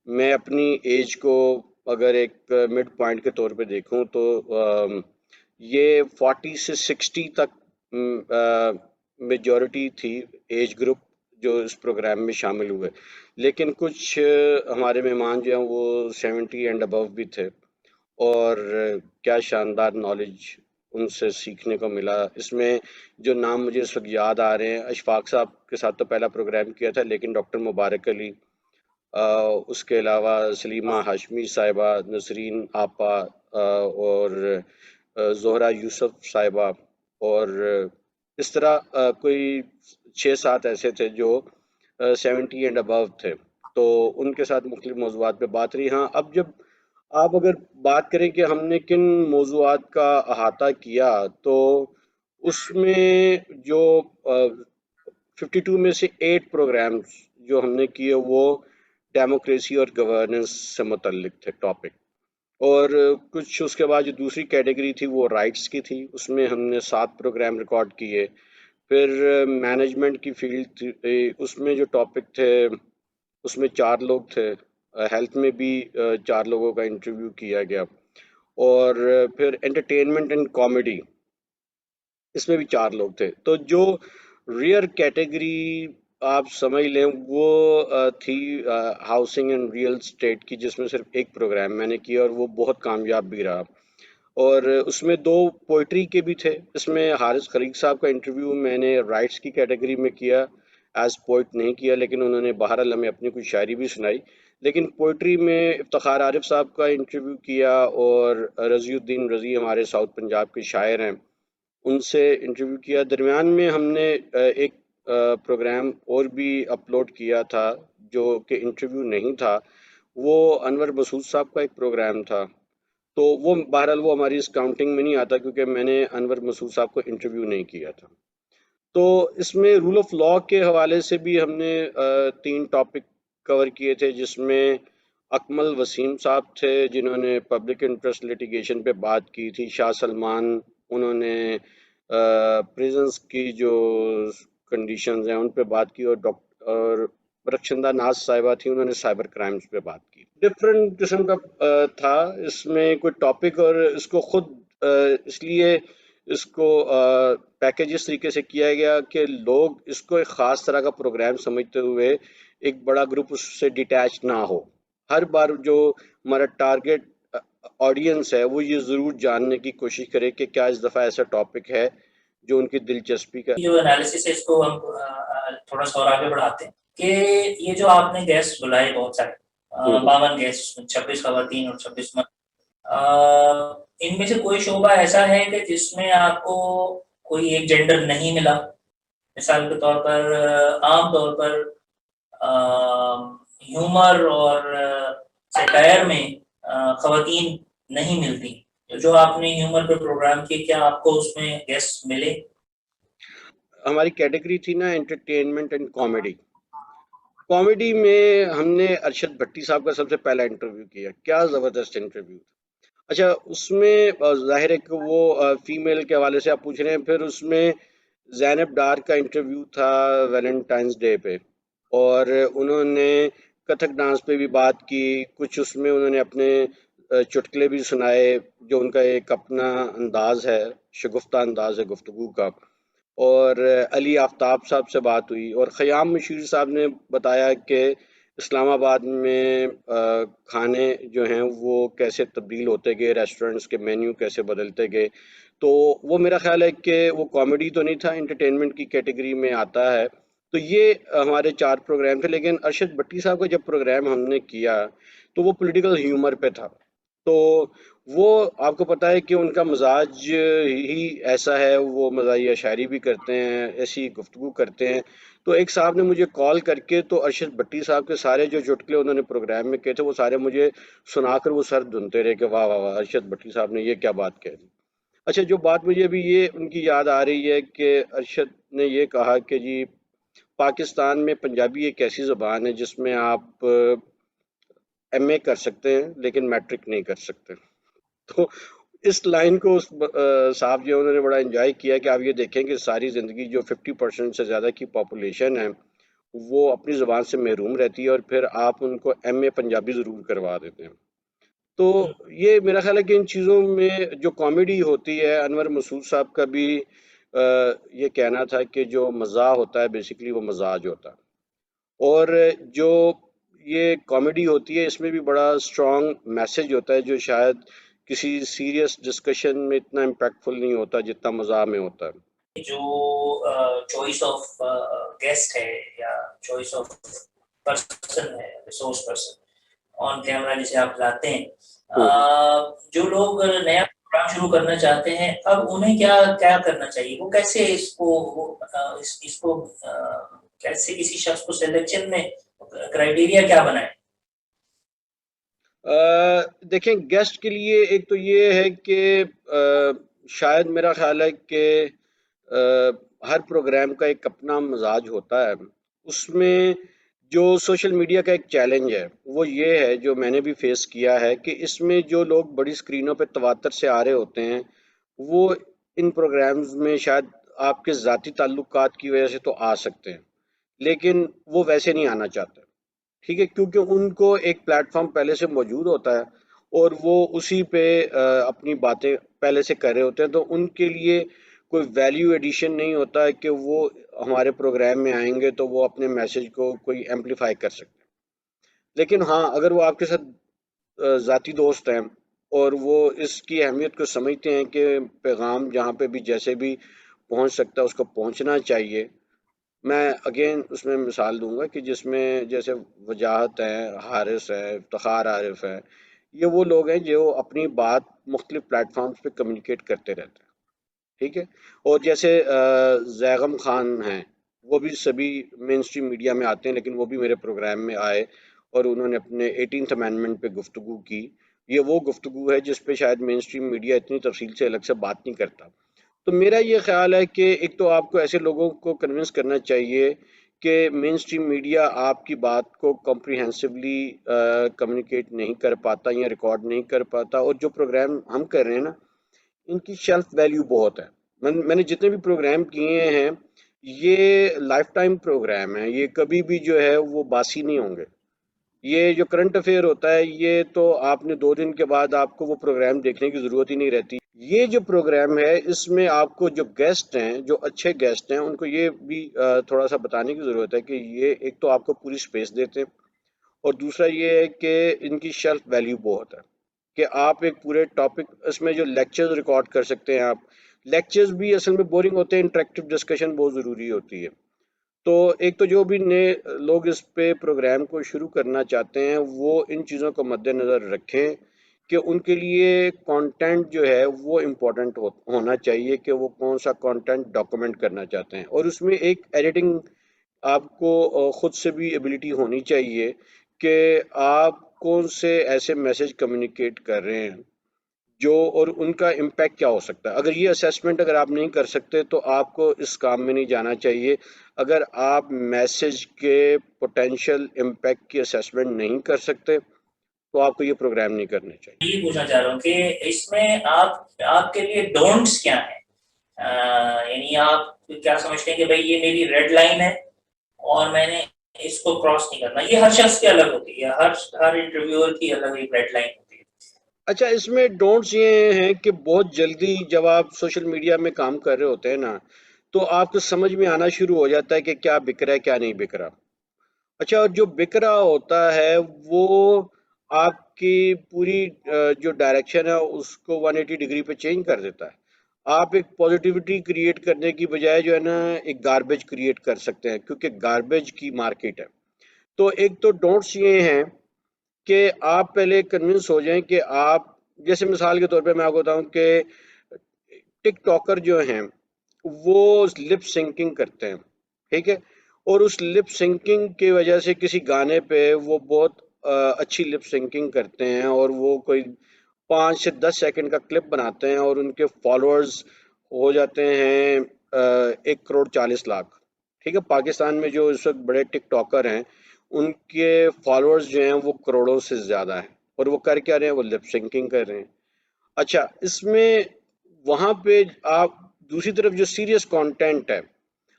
میں اپنی ایج کو اگر ایک مڈ پوائنٹ کے طور پہ دیکھوں تو یہ 40 سے 60 تک میجورٹی تھی ایج گروپ جو اس پروگرام میں شامل ہوئے. لیکن کچھ ہمارے مہمان جو ہیں وہ 70 اینڈ ابو بھی تھے، اور کیا شاندار نالج ان سے سیکھنے کو ملا. اس میں جو نام مجھے اس وقت یاد آ رہے ہیں، اشفاق صاحب کے ساتھ تو پہلا پروگرام کیا تھا، لیکن ڈاکٹر مبارک علی، اس کے علاوہ سلیمہ ہاشمی صاحبہ، نسرین آپا، اور زہرہ یوسف صاحبہ، اور اس طرح کوئی 6-7 ایسے تھے جو 70 اینڈ ابو تھے. تو ان کے ساتھ مختلف موضوعات پہ بات رہی. ہاں، اب جب آپ اگر بات کریں کہ ہم نے کن موضوعات کا احاطہ کیا تو اس میں جو 52 میں سے 8 پروگرامز جو ہم نے کیے وہ ڈیموکریسی اور گورننس سے متعلق تھے ٹاپک، اور کچھ اس کے بعد جو دوسری کیٹیگری تھی وہ رائٹس کی تھی، اس میں ہم نے 7 پروگرام ریکارڈ کیے۔ پھر مینجمنٹ کی فیلڈ تھی، اس میں جو ٹاپک تھے اس میں 4 لوگ تھے، ہیلتھ میں بھی 4 لوگوں کا انٹرویو کیا گیا، اور پھر انٹرٹینمنٹ اینڈ کامیڈی اس میں بھی 4 لوگ تھے۔ تو جو ریئر کیٹیگری آپ سمجھ لیں وہ تھی ہاؤسنگ اینڈ ریئل اسٹیٹ کی، جس میں صرف ایک پروگرام میں نے کیا اور وہ بہت کامیاب بھی رہا، اور اس میں 2 پوئٹری کے بھی تھے۔ اس میں حارث خلیق صاحب کا انٹرویو میں نے رائٹس کی کیٹیگری میں کیا، ایز پوئٹ نہیں کیا، لیکن انہوں نے بہرحال ہمیں اپنی کچھ شاعری بھی سنائی۔ لیکن پوئٹری میں افتخار عارف صاحب کا انٹرویو کیا، اور رضی الدین رضی ہمارے ساؤتھ پنجاب کے شاعر ہیں، ان سے انٹرویو کیا۔ درمیان میں ہم نے ایک پروگرام اور بھی اپلوڈ کیا تھا جو کہ انٹرویو نہیں تھا، وہ انور مسعود صاحب کا ایک پروگرام تھا، تو وہ بہرحال وہ ہماری اس کاؤنٹنگ میں نہیں آتا کیونکہ میں نے انور مسعود صاحب کو انٹرویو نہیں کیا تھا۔ تو اس میں رول آف لاء کے حوالے سے بھی ہم نے 3 ٹاپک کور کیے تھے، جس میں اکمل وسیم صاحب تھے جنہوں نے پبلک انٹرسٹ لٹیگیشن پہ بات کی تھی، شاہ سلمان انہوں نے پریزنس کی جو کنڈیشنز ہیں ان پہ بات کی، اور رخشندہ ناز صاحبہ تھی، انہوں نے سائبر کرائمز پہ بات کی۔ ڈفرینٹ قسم کا تھا اس میں کوئی ٹاپک، اور اس کو خود اس لیے اس کو پیکج اس طریقے سے کیا گیا کہ لوگ اس کو ایک خاص طرح کا پروگرام سمجھتے ہوئے ایک بڑا گروپ اس سے ڈیٹیچ نہ ہو۔ ہر بار جو ہمارا ٹارگٹ آڈینس ہے وہ یہ ضرور جاننے کی کوشش کرے کہ کیا اس دفعہ ایسا ٹاپک ہے جو ان کی دلچسپی کا۔ جو انالیسس ہے اس کو ہم تھوڑا سا اور آگے بڑھاتے ہیں کہ یہ جو آپ نے گیسٹ بلائے بہت سارے 52 گیسٹ، 26 خواتین اور 26 مرد، ان میں سے کوئی شعبہ ایسا ہے کہ جس میں آپ کو کوئی ایک جینڈر نہیں ملا؟ مثال کے طور پر عام طور پر ہیومر اور سیٹائر میں خواتین نہیں ملتی، جو آپ نے ہیومر پہ پروگرام کیے، کیا آپ کو اس میں گیسٹ ملے؟ ہماری کیٹیگری تھی نا انٹرٹینمنٹ اینڈ کامیڈی۔ کامیڈی میں ہم نے ارشد بھٹی صاحب کا سب سے پہلا انٹرویو کیا، کیا زبردست انٹرویو تھا۔ اچھا اس میں ظاہر ہے کہ وہ فیمیل کے حوالے سے آپ پوچھ رہے ہیں، پھر اس میں زینب ڈار کا انٹرویو تھا ویلنٹائنس ڈے پہ، اور انہوں نے کتھک ڈانس پہ بھی بات کی، کچھ اس میں انہوں نے اپنے چٹکلے بھی سنائے، جو ان کا ایک اپنا انداز ہے، شگفتہ انداز ہے گفتگو کا۔ اور علی آفتاب صاحب سے بات ہوئی، اور خیام مشیر صاحب نے بتایا کہ اسلام آباد میں کھانے جو ہیں وہ کیسے تبدیل ہوتے گئے، ریسٹورنٹس کے مینیو کیسے بدلتے گئے۔ تو وہ میرا خیال ہے کہ وہ کامیڈی تو نہیں تھا، انٹرٹینمنٹ کی کیٹیگری میں آتا ہے۔ تو یہ ہمارے 4 پروگرام تھے، لیکن ارشد بھٹی صاحب کا جب پروگرام ہم نے کیا تو وہ پولیٹیکل ہیومر پہ تھا، تو وہ آپ کو پتہ ہے کہ ان کا مزاج ہی ایسا ہے، وہ مزاحیہ شاعری بھی کرتے ہیں، ایسی گفتگو کرتے ہیں۔ تو ایک صاحب نے مجھے کال کر کے تو ارشد بھٹی صاحب کے سارے جو چٹکلے انہوں نے پروگرام میں کہے تھے وہ سارے مجھے سنا کر وہ سر دھنتے رہے کہ واہ واہ واہ ارشد بھٹی صاحب نے یہ کیا بات کہہ دی۔ اچھا جو بات مجھے ابھی یہ ان کی یاد آ رہی ہے کہ ارشد نے یہ کہا کہ جی پاکستان میں پنجابی ایک ایسی زبان ہے جس میں آپ ایم اے کر سکتے ہیں لیکن میٹرک نہیں کر سکتے۔ تو اس لائن کو اس صاحب جو انہوں نے بڑا انجوائے کیا کہ آپ یہ دیکھیں کہ ساری زندگی جو 50% سے زیادہ کی پاپولیشن ہے وہ اپنی زبان سے محروم رہتی ہے، اور پھر آپ ان کو ایم اے پنجابی ضرور کروا دیتے ہیں۔ تو یہ میرا خیال ہے کہ ان چیزوں میں جو کامیڈی ہوتی ہے، انور مسعود صاحب کا بھی یہ کہنا تھا کہ جو مزاح ہوتا ہے بیسیکلی وہ مزاج ہوتا ہے، اور جو یہ کامیڈی ہوتی ہے اس میں بھی بڑا اسٹرانگ میسج ہوتا ہے جو شاید کسی سیریس ڈسکشن میں اتنا امپیکٹفل نہیں ہوتا جتنا مزاح میں ہوتا ہے۔ جو چوائس آف گیسٹ ہے یا چوائس آف پرسن ہے، ریسورس پرسن آن کیمرہ جسے آپ لاتے ہیں، جو لوگ نیا پروگرام شروع کرنا چاہتے ہیں اب انہیں کیا کرنا چاہیے؟ وہ کیسے اس کو کیسے کسی شخص کو سلیکشن میں کرائیٹیریا کیا بنائیں؟ دیکھیں گیسٹ کے لیے ایک تو یہ ہے کہ شاید میرا خیال ہے کہ ہر پروگرام کا ایک اپنا مزاج ہوتا ہے، اس میں جو سوشل میڈیا کا ایک چیلنج ہے وہ یہ ہے، جو میں نے بھی فیس کیا ہے، کہ اس میں جو لوگ بڑی اسکرینوں پہ تواتر سے آ رہے ہوتے ہیں وہ ان پروگرامز میں شاید آپ کے ذاتی تعلقات کی وجہ سے تو آ سکتے ہیں، لیکن وہ ویسے نہیں آنا چاہتے، ٹھیک ہے، کیونکہ ان کو ایک پلیٹ فارم پہلے سے موجود ہوتا ہے اور وہ اسی پہ اپنی باتیں پہلے سے کر رہے ہوتے ہیں، تو ان کے لیے کوئی ویلیو ایڈیشن نہیں ہوتا ہے کہ وہ ہمارے پروگرام میں آئیں گے تو وہ اپنے میسج کو کوئی ایمپلیفائی کر سکتے ہیں۔ لیکن ہاں، اگر وہ آپ کے ساتھ ذاتی دوست ہیں اور وہ اس کی اہمیت کو سمجھتے ہیں کہ پیغام جہاں پہ بھی جیسے بھی پہنچ سکتا ہے اس کو پہنچنا چاہیے۔ میں اگین اس میں مثال دوں گا کہ جس میں جیسے وجاہت ہے، حارث ہے، افتخار عارف ہے، یہ وہ لوگ ہیں جو اپنی بات مختلف پلیٹ فارمز پہ کمیونیکیٹ کرتے رہتے ہیں، ٹھیک ہے، اور جیسے زیغم خان ہیں، وہ بھی سبھی مین اسٹریم میڈیا میں آتے ہیں لیکن وہ بھی میرے پروگرام میں آئے اور انہوں نے اپنے 18th امینڈمنٹ پہ گفتگو کی۔ یہ وہ گفتگو ہے جس پہ شاید مین اسٹریم میڈیا اتنی تفصیل سے الگ سے بات نہیں کرتا۔ تو میرا یہ خیال ہے کہ ایک تو آپ کو ایسے لوگوں کو کنونس کرنا چاہیے کہ مین اسٹریم میڈیا آپ کی بات کو کمپریہنسولی کمیونیکیٹ نہیں کر پاتا یا ریکارڈ نہیں کر پاتا، اور جو پروگرام ہم کر رہے ہیں نا، ان کی شیلف ویلیو بہت ہے۔ میں نے جتنے بھی پروگرام کیے ہیں یہ لائف ٹائم پروگرام ہیں، یہ کبھی بھی جو ہے وہ باسی نہیں ہوں گے۔ یہ جو کرنٹ افیئر ہوتا ہے یہ تو آپ نے 2 دن کے بعد آپ کو وہ پروگرام دیکھنے کی ضرورت ہی نہیں رہتی۔ یہ جو پروگرام ہے اس میں آپ کو جو گیسٹ ہیں، جو اچھے گیسٹ ہیں، ان کو یہ بھی تھوڑا سا بتانے کی ضرورت ہے کہ یہ ایک تو آپ کو پوری سپیس دیتے ہیں، اور دوسرا یہ ہے کہ ان کی شیلف ویلیو بہت ہے، کہ آپ ایک پورے ٹاپک اس میں جو لیکچرز ریکارڈ کر سکتے ہیں۔ آپ لیکچرز بھی اصل میں بورنگ ہوتے ہیں، انٹریکٹیو ڈسکشن بہت ضروری ہوتی ہے۔ تو ایک تو جو بھی نئے لوگ اس پہ پروگرام کو شروع کرنا چاہتے ہیں وہ ان چیزوں کو مد نظر رکھیں کہ ان کے لیے کانٹینٹ جو ہے وہ امپورٹنٹ ہونا چاہیے، کہ وہ کون سا کانٹینٹ ڈاکومنٹ کرنا چاہتے ہیں، اور اس میں ایک ایڈیٹنگ آپ کو خود سے بھی ایبلٹی ہونی چاہیے کہ آپ کون سے ایسے میسج کمیونیکیٹ کر رہے ہیں جو، اور ان کا امپیکٹ کیا ہو سکتا ہے۔ اگر یہ اسیسمنٹ اگر آپ نہیں کر سکتے تو آپ کو اس کام میں نہیں جانا چاہیے۔ اگر آپ میسج کے پوٹینشیل امپیکٹ کی اسیسمنٹ نہیں کر سکتے تو آپ کو یہ پروگرام نہیں کرنے چاہیے۔ یہ پوچھنا چاہ رہا ہوں کہ اس میں آپ کے لیے ڈونٹس کیا ہیں؟ یعنی آپ کیا سمجھتے ہیں کہ بھائی یہ میری ریڈ لائن ہے اور میں نے اس کو کراس نہیں کرنا؟ یہ ہر شخص کی الگ ہوتی ہے، ہر انٹرویور کی الگ ایک ریڈ لائن ہوتی ہے۔ اچھا، اس میں ڈونٹس یہ ہیں کہ بہت جلدی جب آپ سوشل میڈیا میں کام کر رہے ہوتے ہیں نا، تو آپ کو سمجھ میں آنا شروع ہو جاتا ہے کہ کیا بک رہا ہے کیا نہیں بک رہا۔ اچھا، اور جو بک رہا ہوتا ہے وہ آپ کی پوری جو ڈائریکشن ہے اس کو 180 ڈگری پہ چینج کر دیتا ہے۔ آپ ایک پازیٹیوٹی کریٹ کرنے کی بجائے جو ہے نا ایک گاربیج کریٹ کر سکتے ہیں، کیونکہ گاربیج کی مارکیٹ ہے۔ تو ایک تو ڈونٹس یہ ہیں کہ آپ پہلے کنونس ہو جائیں کہ آپ، جیسے مثال کے طور پہ میں آپ کو بتاؤں کہ ٹک ٹاکر جو ہیں وہ لپ سنکنگ کرتے ہیں، ٹھیک ہے، اور اس لپ سنکنگ کی وجہ سے کسی گانے پہ وہ بہت اچھی لپ سنکنگ کرتے ہیں اور وہ کوئی 5 سے 10 سیکنڈ کا کلپ بناتے ہیں اور ان کے فالوورز ہو جاتے ہیں 1,40,00,000، ٹھیک ہے۔ پاکستان میں جو اس وقت بڑے ٹک ٹاکر ہیں ان کے فالوورز جو ہیں وہ کروڑوں سے زیادہ ہیں، اور وہ کر کیا رہے ہیں؟ وہ لپ سنکنگ کر رہے ہیں۔ اچھا، اس میں وہاں پہ آپ دوسری طرف جو سیریس کانٹینٹ ہے،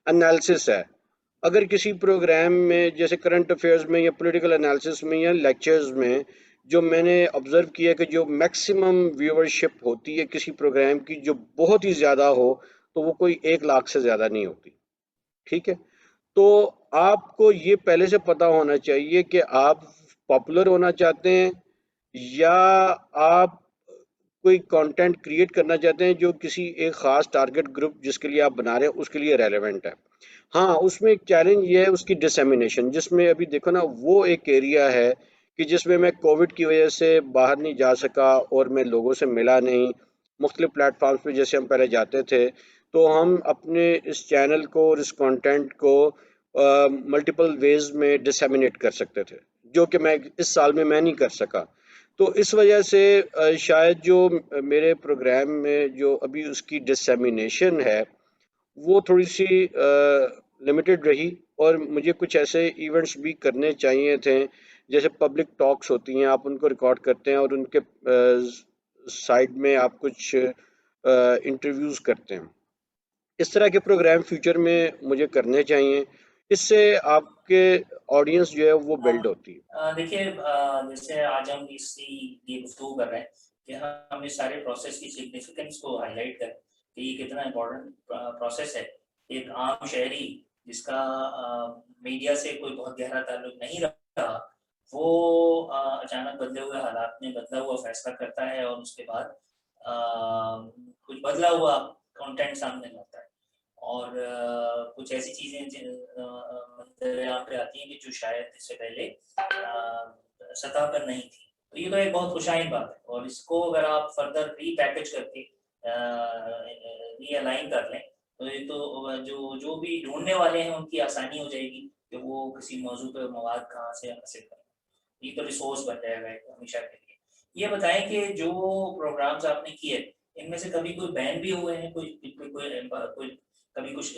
انالیسس ہے، اگر کسی پروگرام میں جیسے کرنٹ افیئرز میں یا پولیٹیکل انالیسس میں یا لیکچرز میں، جو میں نے آبزرو کیا کہ جو میکسیمم ویورشپ ہوتی ہے کسی پروگرام کی جو بہت ہی زیادہ ہو تو وہ کوئی 1 لاکھ سے زیادہ نہیں ہوتی، ٹھیک ہے۔ تو آپ کو یہ پہلے سے پتا ہونا چاہیے کہ آپ پاپولر ہونا چاہتے ہیں یا آپ کوئی کانٹینٹ کریٹ کرنا چاہتے ہیں جو کسی ایک خاص ٹارگٹ گروپ جس کے لیے آپ بنا رہے ہیں اس کے لیے ریلیونٹ ہے۔ ہاں، اس میں ایک چیلنج یہ ہے اس کی ڈسیمینیشن، جس میں ابھی دیکھو نا وہ ایک ایریا ہے کہ جس میں کووڈ کی وجہ سے باہر نہیں جا سکا اور میں لوگوں سے ملا نہیں، مختلف پلیٹ فارمز پہ جیسے ہم پہلے جاتے تھے تو ہم اپنے اس چینل کو اور اس کانٹینٹ کو ملٹیپل ویز میں ڈسیمینیٹ کر سکتے تھے، جو کہ میں اس سال میں نہیں کر سکا۔ تو اس وجہ سے شاید جو میرے پروگرام میں جو ابھی اس کی ڈسیمینیشن ہے وہ تھوڑی سی لمیٹڈ رہی، اور مجھے کچھ ایسے ایونٹس بھی کرنے چاہیے تھے، جیسے پبلک ٹاکس ہوتی ہیں، آپ ان کو ریکارڈ کرتے ہیں اور ان کے سائڈ میں آپ کچھ انٹرویوز کرتے ہیں. اس طرح کے پروگرام فیوچر میں مجھے کرنے چاہیے، اس سے آپ کے آڈینس جو ہے وہ بلڈ ہوتی ہے. دیکھیے جیسے آج ہم یہ گفتگو کر رہے ہیں کہ ہم اس سارے پروسیس کی سگنیفیکینس کو ہائی لائٹ کریں کہ یہ کتنا امپورٹنٹ پروسیس ہے. ایک عام شہری جس کا میڈیا سے کوئی بہت گہرا تعلق نہیں رہا، وہ اچانک بدلے ہوئے حالات میں بدلا ہوا فیصلہ کرتا ہے، اور اس کے بعد کچھ بدلا ہوا کنٹینٹ سامنے لاتا ہے، اور کچھ ایسی چیزیں منظر پہ آتی ہیں کہ جو شاید اس سے پہلے سطح پر نہیں تھی. تو یہ تو ایک بہت خوشائن بات ہے، اور اس کو اگر آپ فردر ری پیکج کر کے ری الائن کر لیں تو یہ تو جو بھی ڈھونڈنے والے ہیں ان کی آسانی ہو جائے گی کہ وہ کسی موضوع پہ مواد کہاں سے حاصل کریں. یہ تو ریسورس بن جائے گا ہمیشہ کے لیے. یہ بتائیں کہ جو پروگرامز آپ نے کیے ان میں سے کبھی کوئی بین بھی ہوئے ہیں، کوئی کبھی کچھ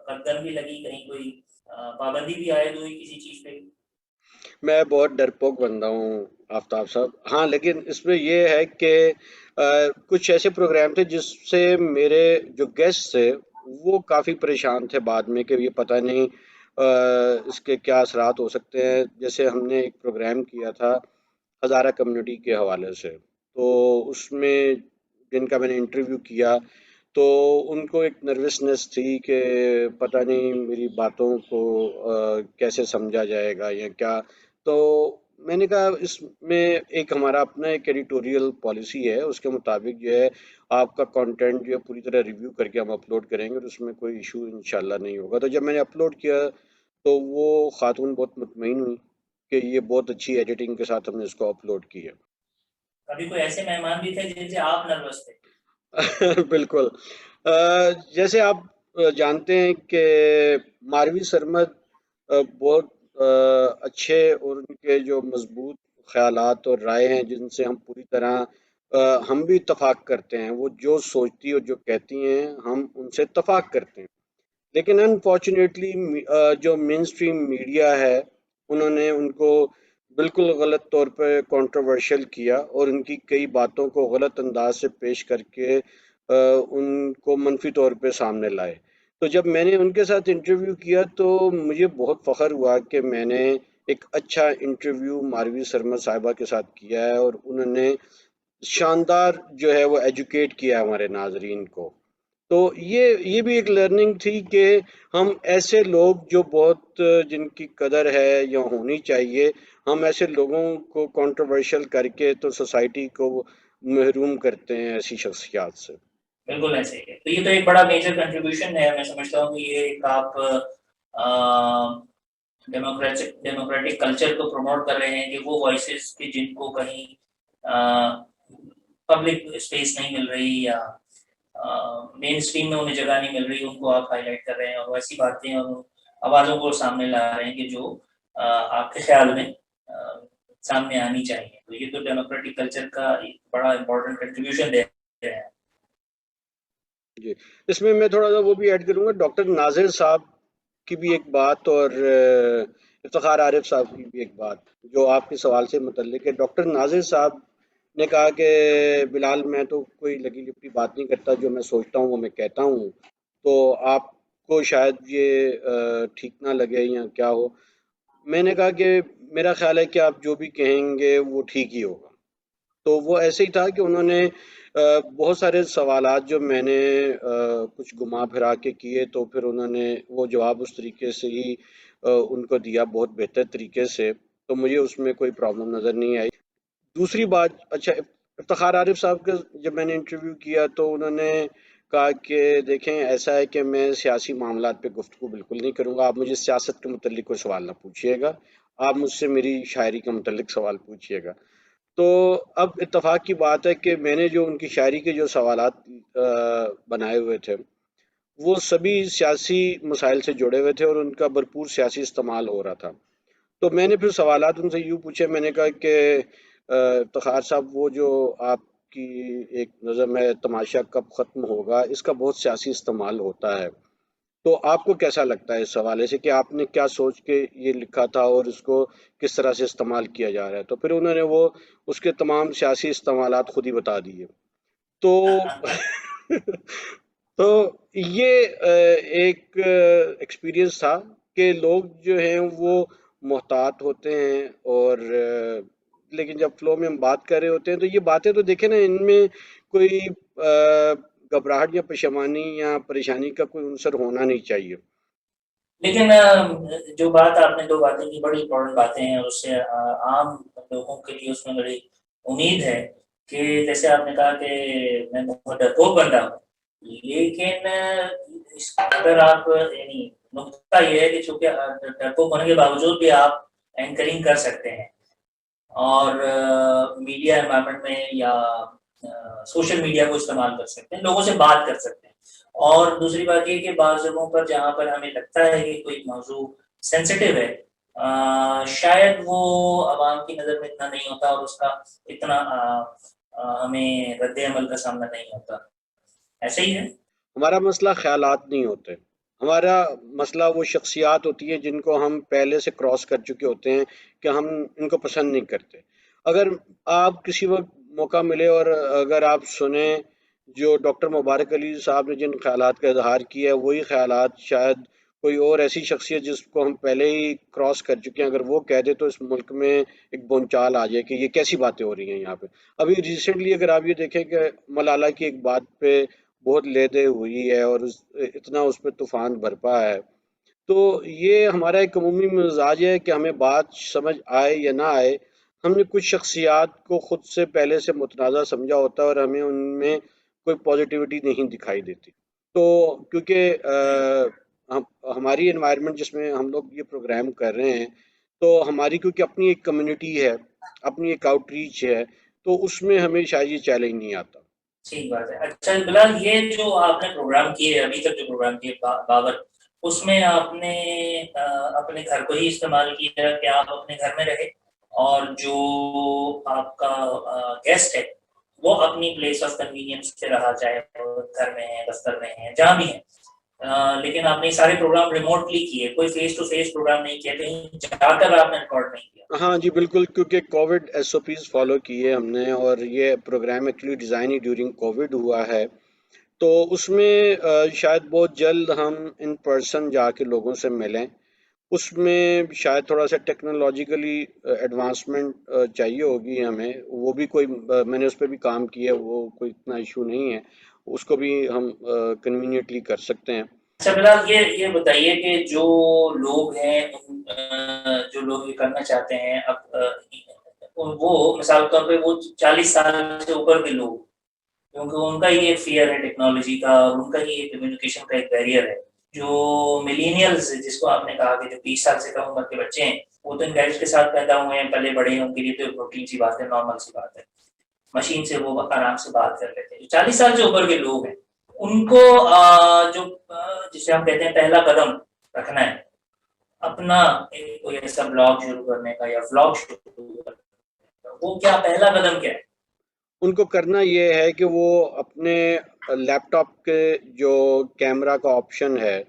قدم بھی لگی، کہیں کوئی پابندی بھی عائد ہوئی کسی چیز پہ؟ میں بہت ڈرپوک بندہ ہوں آفتاب صاحب. ہاں، لیکن اس میں یہ ہے کہ کچھ ایسے پروگرام تھے جس سے میرے جو گیسٹ تھے وہ کافی پریشان تھے بعد میں کہ یہ پتہ نہیں اس کے کیا اثرات ہو سکتے ہیں. جیسے ہم نے ایک پروگرام کیا تھا ہزارہ کمیونٹی کے حوالے سے، تو اس میں جن کا میں نے انٹرویو کیا تو ان کو ایک نروسنس تھی کہ پتہ نہیں میری باتوں کو کیسے سمجھا جائے گا یا کیا. تو میں نے کہا اس میں ایک ہمارا اپنا ایک ایڈیٹوریل پالیسی ہے، اس کے مطابق جو ہے آپ کا کنٹینٹ جو ہے پوری طرح ریویو کر کے ہم اپلوڈ کریں گے، اور اس میں کوئی ایشو انشاءاللہ نہیں ہوگا. تو جب میں نے اپلوڈ کیا تو وہ خاتون بہت مطمئن ہوئی کہ یہ بہت اچھی ایڈیٹنگ کے ساتھ ہم نے اس کو اپلوڈ کیا. کبھی کوئی ایسے مہمان بھی تھے جن سے آپ نروس تھے؟ بالکل. جیسے آپ جانتے ہیں کہ ماروی سرمد بہت اچھے اور ان کے جو مضبوط خیالات اور رائے ہیں جن سے ہم پوری طرح ہم بھی اتفاق کرتے ہیں. وہ جو سوچتی اور جو کہتی ہیں ہم ان سے اتفاق کرتے ہیں. لیکن انفارچونیٹلی جو مین اسٹریم میڈیا ہے انہوں نے ان کو بالکل غلط طور پہ کنٹروورشل کیا، اور ان کی کئی باتوں کو غلط انداز سے پیش کر کے ان کو منفی طور پہ سامنے لائے. تو جب میں نے ان کے ساتھ انٹرویو کیا تو مجھے بہت فخر ہوا کہ میں نے ایک اچھا انٹرویو ماروی سرمد صاحبہ کے ساتھ کیا ہے، اور انہوں نے شاندار جو ہے وہ ایجوکیٹ کیا ہے ہمارے ناظرین کو. تو یہ بھی ایک لرننگ تھی کہ ہم ایسے لوگ جو بہت جن کی قدر ہے یا ہونی چاہیے، ہم ایسے لوگوں کو کنٹروورشل کر کے تو سوسائٹی کو محروم کرتے ہیں ایسی شخصیات سے. بالکل ایسے ہی ہے. تو یہ تو ایک بڑا میجر کنٹریبیوشن ہے. میں سمجھتا ہوں کہ یہ ایک آپ ڈیموکریٹک کلچر کو پروموٹ کر رہے ہیں کہ وہ وائسز کہ جن کو کہیں پبلک اسپیس نہیں مل رہی یا مین اسٹریم میں انہیں جگہ نہیں مل رہی، ان کو آپ ہائی لائٹ کر رہے ہیں، اور ویسی باتیں اور آوازوں کو سامنے لا رہے ہیں کہ جو آپ کے خیال میں سامنے آنی چاہیے. تو یہ تو ڈیموکریٹک کلچر کا ایک بڑا امپورٹنٹ کنٹریبیوشن دے رہے ہیں. جی، اس میں تھوڑا سا وہ بھی ایڈ کروں گا، ڈاکٹر ناظر صاحب کی بھی ایک بات اور افتخار عارف صاحب کی بھی ایک بات جو آپ کے سوال سے متعلق ہے. ڈاکٹر ناظر صاحب نے کہا کہ بلال میں تو کوئی لگی لپٹی بات نہیں کرتا، جو میں سوچتا ہوں وہ میں کہتا ہوں، تو آپ کو شاید یہ ٹھیک نہ لگے یا کیا ہو. میں نے کہا کہ میرا خیال ہے کہ آپ جو بھی کہیں گے وہ ٹھیک ہی ہوگا. تو وہ ایسے ہی تھا کہ انہوں نے بہت سارے سوالات جو میں نے کچھ گھما پھرا کے کیے تو پھر انہوں نے وہ جواب اس طریقے سے ہی ان کو دیا، بہت بہتر طریقے سے. تو مجھے اس میں کوئی پرابلم نظر نہیں آئی. دوسری بات، اچھا افتخار عارف صاحب کا جب میں نے انٹرویو کیا تو انہوں نے کہا کہ دیکھیں ایسا ہے کہ میں سیاسی معاملات پہ گفتگو بالکل نہیں کروں گا، آپ مجھے سیاست کے متعلق کوئی سوال نہ پوچھیے گا، آپ مجھ سے میری شاعری کے متعلق سوال پوچھیے گا. تو اب اتفاق کی بات ہے کہ میں نے جو ان کی شاعری کے جو سوالات بنائے ہوئے تھے وہ سبھی سیاسی مسائل سے جڑے ہوئے تھے اور ان کا بھرپور سیاسی استعمال ہو رہا تھا. تو میں نے پھر سوالات ان سے یوں پوچھے، میں نے کہا کہ افتخار صاحب وہ جو آپ کی ایک نظر میں تماشا کب ختم ہوگا، اس کا بہت سیاسی استعمال ہوتا ہے. تو آپ کو کیسا لگتا ہے اس حوالے سے کہ آپ نے کیا سوچ کے یہ لکھا تھا اور اس کو کس طرح سے استعمال کیا جا رہا ہے؟ تو پھر انہوں نے وہ اس کے تمام سیاسی استعمالات خود ہی بتا دیے. تو تو یہ ایک ایکسپیرینس تھا کہ لوگ جو ہیں وہ محتاط ہوتے ہیں، اور لیکن جب فلو میں ہم بات کر رہے ہوتے ہیں تو یہ باتیں تو دیکھیں نا، ان میں کوئی گھبراہٹ یا پشیمانی یا پریشانی کا کوئی عنصر ہونا نہیں چاہیے. لیکن جو بات آپ نے دو باتیں کی بڑی امپورٹنٹ باتیں ہیں، اور اس سے عام لوگوں کے لیے اس میں بڑی امید ہے کہ جیسے آپ نے کہا کہ میں بہت ڈرپوک بن رہا ہوں، لیکن اگر آپ یعنی نقطہ یہ ہے کہ چونکہ ڈرپوک ہونے کے باوجود بھی آپ اینکرنگ کر سکتے ہیں، اور میڈیا انوائرمنٹ میں یا سوشل میڈیا کو استعمال کر سکتے ہیں، لوگوں سے بات کر سکتے ہیں. اور دوسری بات یہ کہ بعض جگہوں پر جہاں پر ہمیں لگتا ہے کہ کوئی موضوع سینسٹیو ہے، شاید وہ عوام کی نظر میں اتنا نہیں ہوتا، اور اس کا اتنا ہمیں رد عمل کا سامنا نہیں ہوتا. ایسے ہی ہے. ہمارا مسئلہ خیالات نہیں ہوتے، ہمارا مسئلہ وہ شخصیات ہوتی ہیں جن کو ہم پہلے سے کراس کر چکے ہوتے ہیں کہ ہم ان کو پسند نہیں کرتے. اگر آپ کسی وقت موقع ملے اور اگر آپ سنیں جو ڈاکٹر مبارک علی صاحب نے جن خیالات کا اظہار کیا ہے، وہی خیالات شاید کوئی اور ایسی شخصیت جس کو ہم پہلے ہی کراس کر چکے ہیں اگر وہ کہہ دے تو اس ملک میں ایک بونچال آ جائے کہ یہ کیسی باتیں ہو رہی ہیں یہاں پہ. ابھی ریسنٹلی اگر آپ یہ دیکھیں کہ ملالہ کی ایک بات پہ بہت لے دے ہوئی ہے اور اتنا اس پہ طوفان برپا ہے. تو یہ ہمارا ایک عمومی مزاج ہے کہ ہمیں بات سمجھ آئے یا نہ آئے، ہم نے کچھ شخصیات کو خود سے پہلے سے متنازع سمجھا ہوتا ہے اور ہمیں ان میں کوئی پازیٹیوٹی نہیں دکھائی دیتی. تو کیونکہ ہماری انوائرمنٹ جس میں ہم لوگ یہ پروگرام کر رہے ہیں، تو ہماری کیونکہ اپنی ایک کمیونٹی ہے، اپنی ایک آؤٹ ریچ ہے، تو اس میں ہمیں شاید یہ چیلنج نہیں آتا. ٹھیک بات ہے. اچھا بلال، یہ جو آپ نے پروگرام کیے ابھی تک جو پروگرام کیے بابر، اس میں آپ نے اپنے گھر کو ہی استعمال کیا کہ آپ اپنے گھر میں رہے، اور جو آپ کا گیسٹ ہے وہ اپنی پلیس آف کنوینئنس سے رہا، چاہے وہ گھر میں ہے، دفتر میں ہے، جہاں بھی ہے. لیکن آپ نے سارے پروگرام ریموٹلی کیے، کوئی فیس ٹو فیس پروگرام نہیں کیا، کہیں جا کر آپ نے ریکارڈ نہیں کیا. ہاں جی بالکل، کیونکہ COVID S O Ps follow کیے ہم نے، اور یہ پروگرام ایکچولی ڈیزائن ہی ڈیورنگ کووڈ ہوا ہے. تو اس میں شاید بہت جلد ہم ان پرسن جا کے لوگوں سے ملیں. اس میں شاید تھوڑا سا ٹیکنالوجیکلی ایڈوانسمنٹ چاہیے ہوگی ہمیں، وہ بھی کوئی میں نے اس پہ بھی کام کیا ہے، وہ کوئی اتنا ایشو نہیں ہے، اس کو بھی ہم کنوینئنٹلی کر سکتے ہیں. اچھا بلال، یہ بتائیے کہ جو لوگ ہیں، جو لوگ یہ کرنا چاہتے ہیں، اب وہ مثال کے طور پہ وہ 40 سال سے اوپر کے لوگ، کیونکہ ان کا ہی ایک فیئر ہے ٹیکنالوجی کا، اور ان کا ہی ایک کمیونیکیشن کا ایک بیریئر ہے. جو ملینیلز جس کو آپ نے کہا کہ جو 20 سال سے کم عمر کے بچے ہیں، وہ تو ان گیجٹ کے ساتھ پیدا ہوئے ہیں، پلے بڑے ہیں، ان کے لیے تو روٹین سی بات ہے، نارمل سی بات ہے، مشین سے وہ آرام سے بات کر لیتے ہیں. جو 40 سال سے اوپر کے لوگ ہیں، ان کو جو جسے ہم کہتے ہیں پہلا قدم رکھنا ہے، اپنا کوئی ایسا بلاگ شروع کرنے کا یا ولاگ شروع کرنے کا، وہ کیا پہلا قدم کیا ہے؟ ان کو کرنا یہ ہے کہ وہ اپنے لیپ ٹاپ کے جو کیمرہ کا آپشن ہے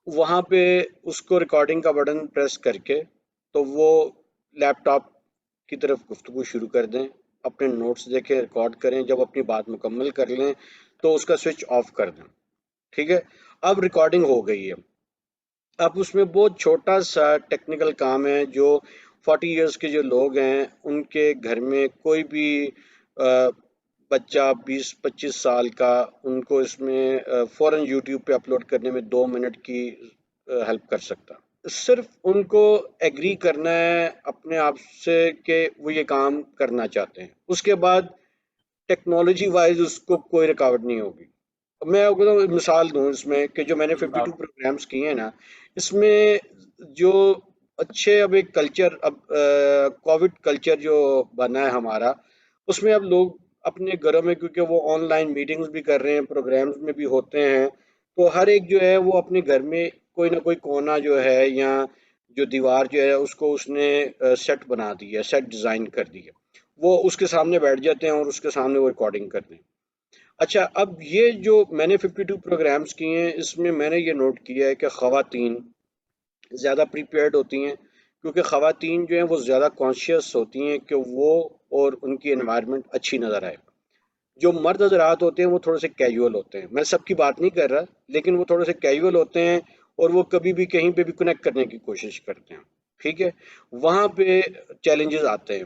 وہاں پہ اس کو ریکارڈنگ کا بٹن پریس کر کے تو وہ لیپ ٹاپ کی طرف گفتگو شروع کر دیں، اپنے نوٹس دیکھیں، ریکارڈ کریں، جب اپنی بات مکمل کر لیں تو اس کا سوئچ آف کر دیں. ٹھیک ہے، اب ریکارڈنگ ہو گئی ہے. اب اس میں بہت چھوٹا سا ٹیکنیکل کام ہے جو 40 ایئرس کے جو لوگ ہیں ان کے گھر میں کوئی بھی بچہ 20-25 سال کا، ان کو اس میں فوراً یوٹیوب پہ اپلوڈ کرنے میں 2 منٹ کی ہیلپ کر سکتا. صرف ان کو ایگری کرنا ہے اپنے آپ سے کہ وہ یہ کام کرنا چاہتے ہیں، اس کے بعد ٹیکنالوجی وائز اس کو کوئی رکاوٹ نہیں ہوگی. میں اگر مثال دوں اس میں کہ جو میں نے 52 پروگرامز کیے ہیں نا، اس میں جو اچھے اب ایک کلچر، اب کووڈ کلچر جو بنا ہے ہمارا، اس میں اب لوگ اپنے گھروں میں، کیونکہ وہ آن لائن میٹنگز بھی کر رہے ہیں، پروگرامز میں بھی ہوتے ہیں، تو ہر ایک جو ہے وہ اپنے گھر میں کوئی نہ کوئی کونا جو ہے یا جو دیوار جو ہے اس کو اس نے سیٹ بنا دی ہے، سیٹ ڈیزائن کر دی ہے، وہ اس کے سامنے بیٹھ جاتے ہیں اور اس کے سامنے وہ ریکارڈنگ کرتے ہیں. اچھا، اب یہ جو میں نے 52 پروگرامز کیے ہیں، اس میں میں نے یہ نوٹ کیا ہے کہ خواتین زیادہ پریپیئرڈ ہوتی ہیں، کیونکہ خواتین جو ہیں وہ زیادہ کانشیس ہوتی ہیں کہ وہ اور ان کی انوائرمنٹ اچھی نظر آئے. جو مرد حضرات ہوتے ہیں وہ تھوڑے سے کیجول ہوتے ہیں، میں سب کی بات نہیں کر رہا، لیکن وہ تھوڑے سے کیجول ہوتے ہیں اور وہ کبھی بھی کہیں پہ بھی کنیکٹ کرنے کی کوشش کرتے ہیں. ٹھیک ہے، وہاں پہ چیلنجز آتے ہیں.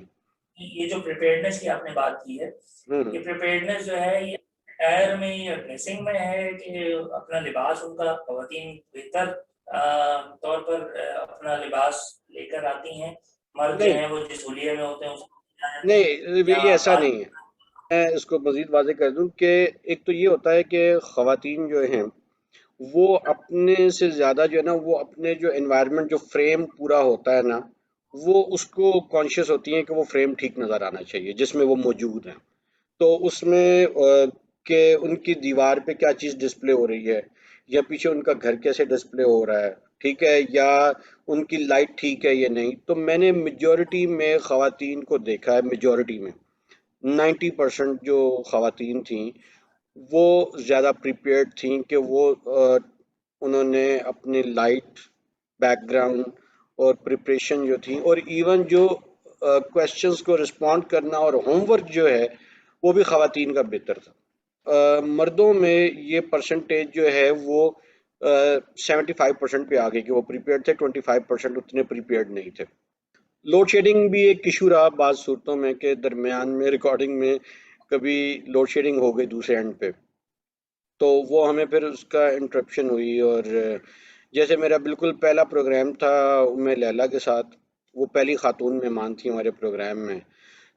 یہ جو پریپیئرڈنس کی آپ نے بات کی ہے، ہوں یہ پریپیئرڈنس جو ہے یہ ٹائر میں یا ڈریسنگ میں ہے کہ اپنا لباس ان کا خواتین بہتر طور پر اپنا لباس لے کر آتی ہیں، مرد جو نہیں ہیں وہ جس حلیے میں ہوتے ہیں اس کو جاتے ہیں، نہیں، یا یہ ایسا بعض نہیں ہے. میں اس کو مزید واضح کر دوں کہ ایک تو یہ ہوتا ہے کہ خواتین جو ہیں وہ اپنے سے زیادہ جو ہے نا، وہ اپنے جو انوائرمنٹ، جو فریم پورا ہوتا ہے نا، وہ اس کو کانشیس ہوتی ہیں کہ وہ فریم ٹھیک نظر آنا چاہیے جس میں وہ موجود ہیں. تو اس میں کہ ان کی دیوار پہ کیا چیز ڈسپلے ہو رہی ہے، یا پیچھے ان کا گھر کیسے ڈسپلے ہو رہا ہے، ٹھیک ہے، یا ان کی لائٹ ٹھیک ہے یا نہیں. تو میں نے میجورٹی میں خواتین کو دیکھا ہے، میجورٹی میں 90% جو خواتین تھیں وہ زیادہ پریپیئرڈ تھیں کہ وہ انہوں نے اپنی لائٹ بیک گراؤنڈ اور پریپریشن جو تھی، اور ایون جو کوشچنس کو رسپونڈ کرنا اور ہوم ورک جو ہے وہ بھی خواتین کا بہتر تھا. مردوں میں یہ پرسنٹیج جو ہے وہ 75% پہ آ گئی کہ وہ پریپیئرڈ تھے، 25% اتنے پریپیئرڈ نہیں تھے. لوڈ شیڈنگ بھی ایک ایشو رہا بعض صورتوں میں کہ درمیان میں ریکارڈنگ میں کبھی لوڈ شیڈنگ ہو گئی دوسرے اینڈ پہ، تو وہ ہمیں پھر اس کا انٹرپشن ہوئی. اور جیسے میرا بالکل پہلا پروگرام تھا ام لیلہ کے ساتھ، وہ پہلی خاتون مہمان تھی ہمارے پروگرام میں،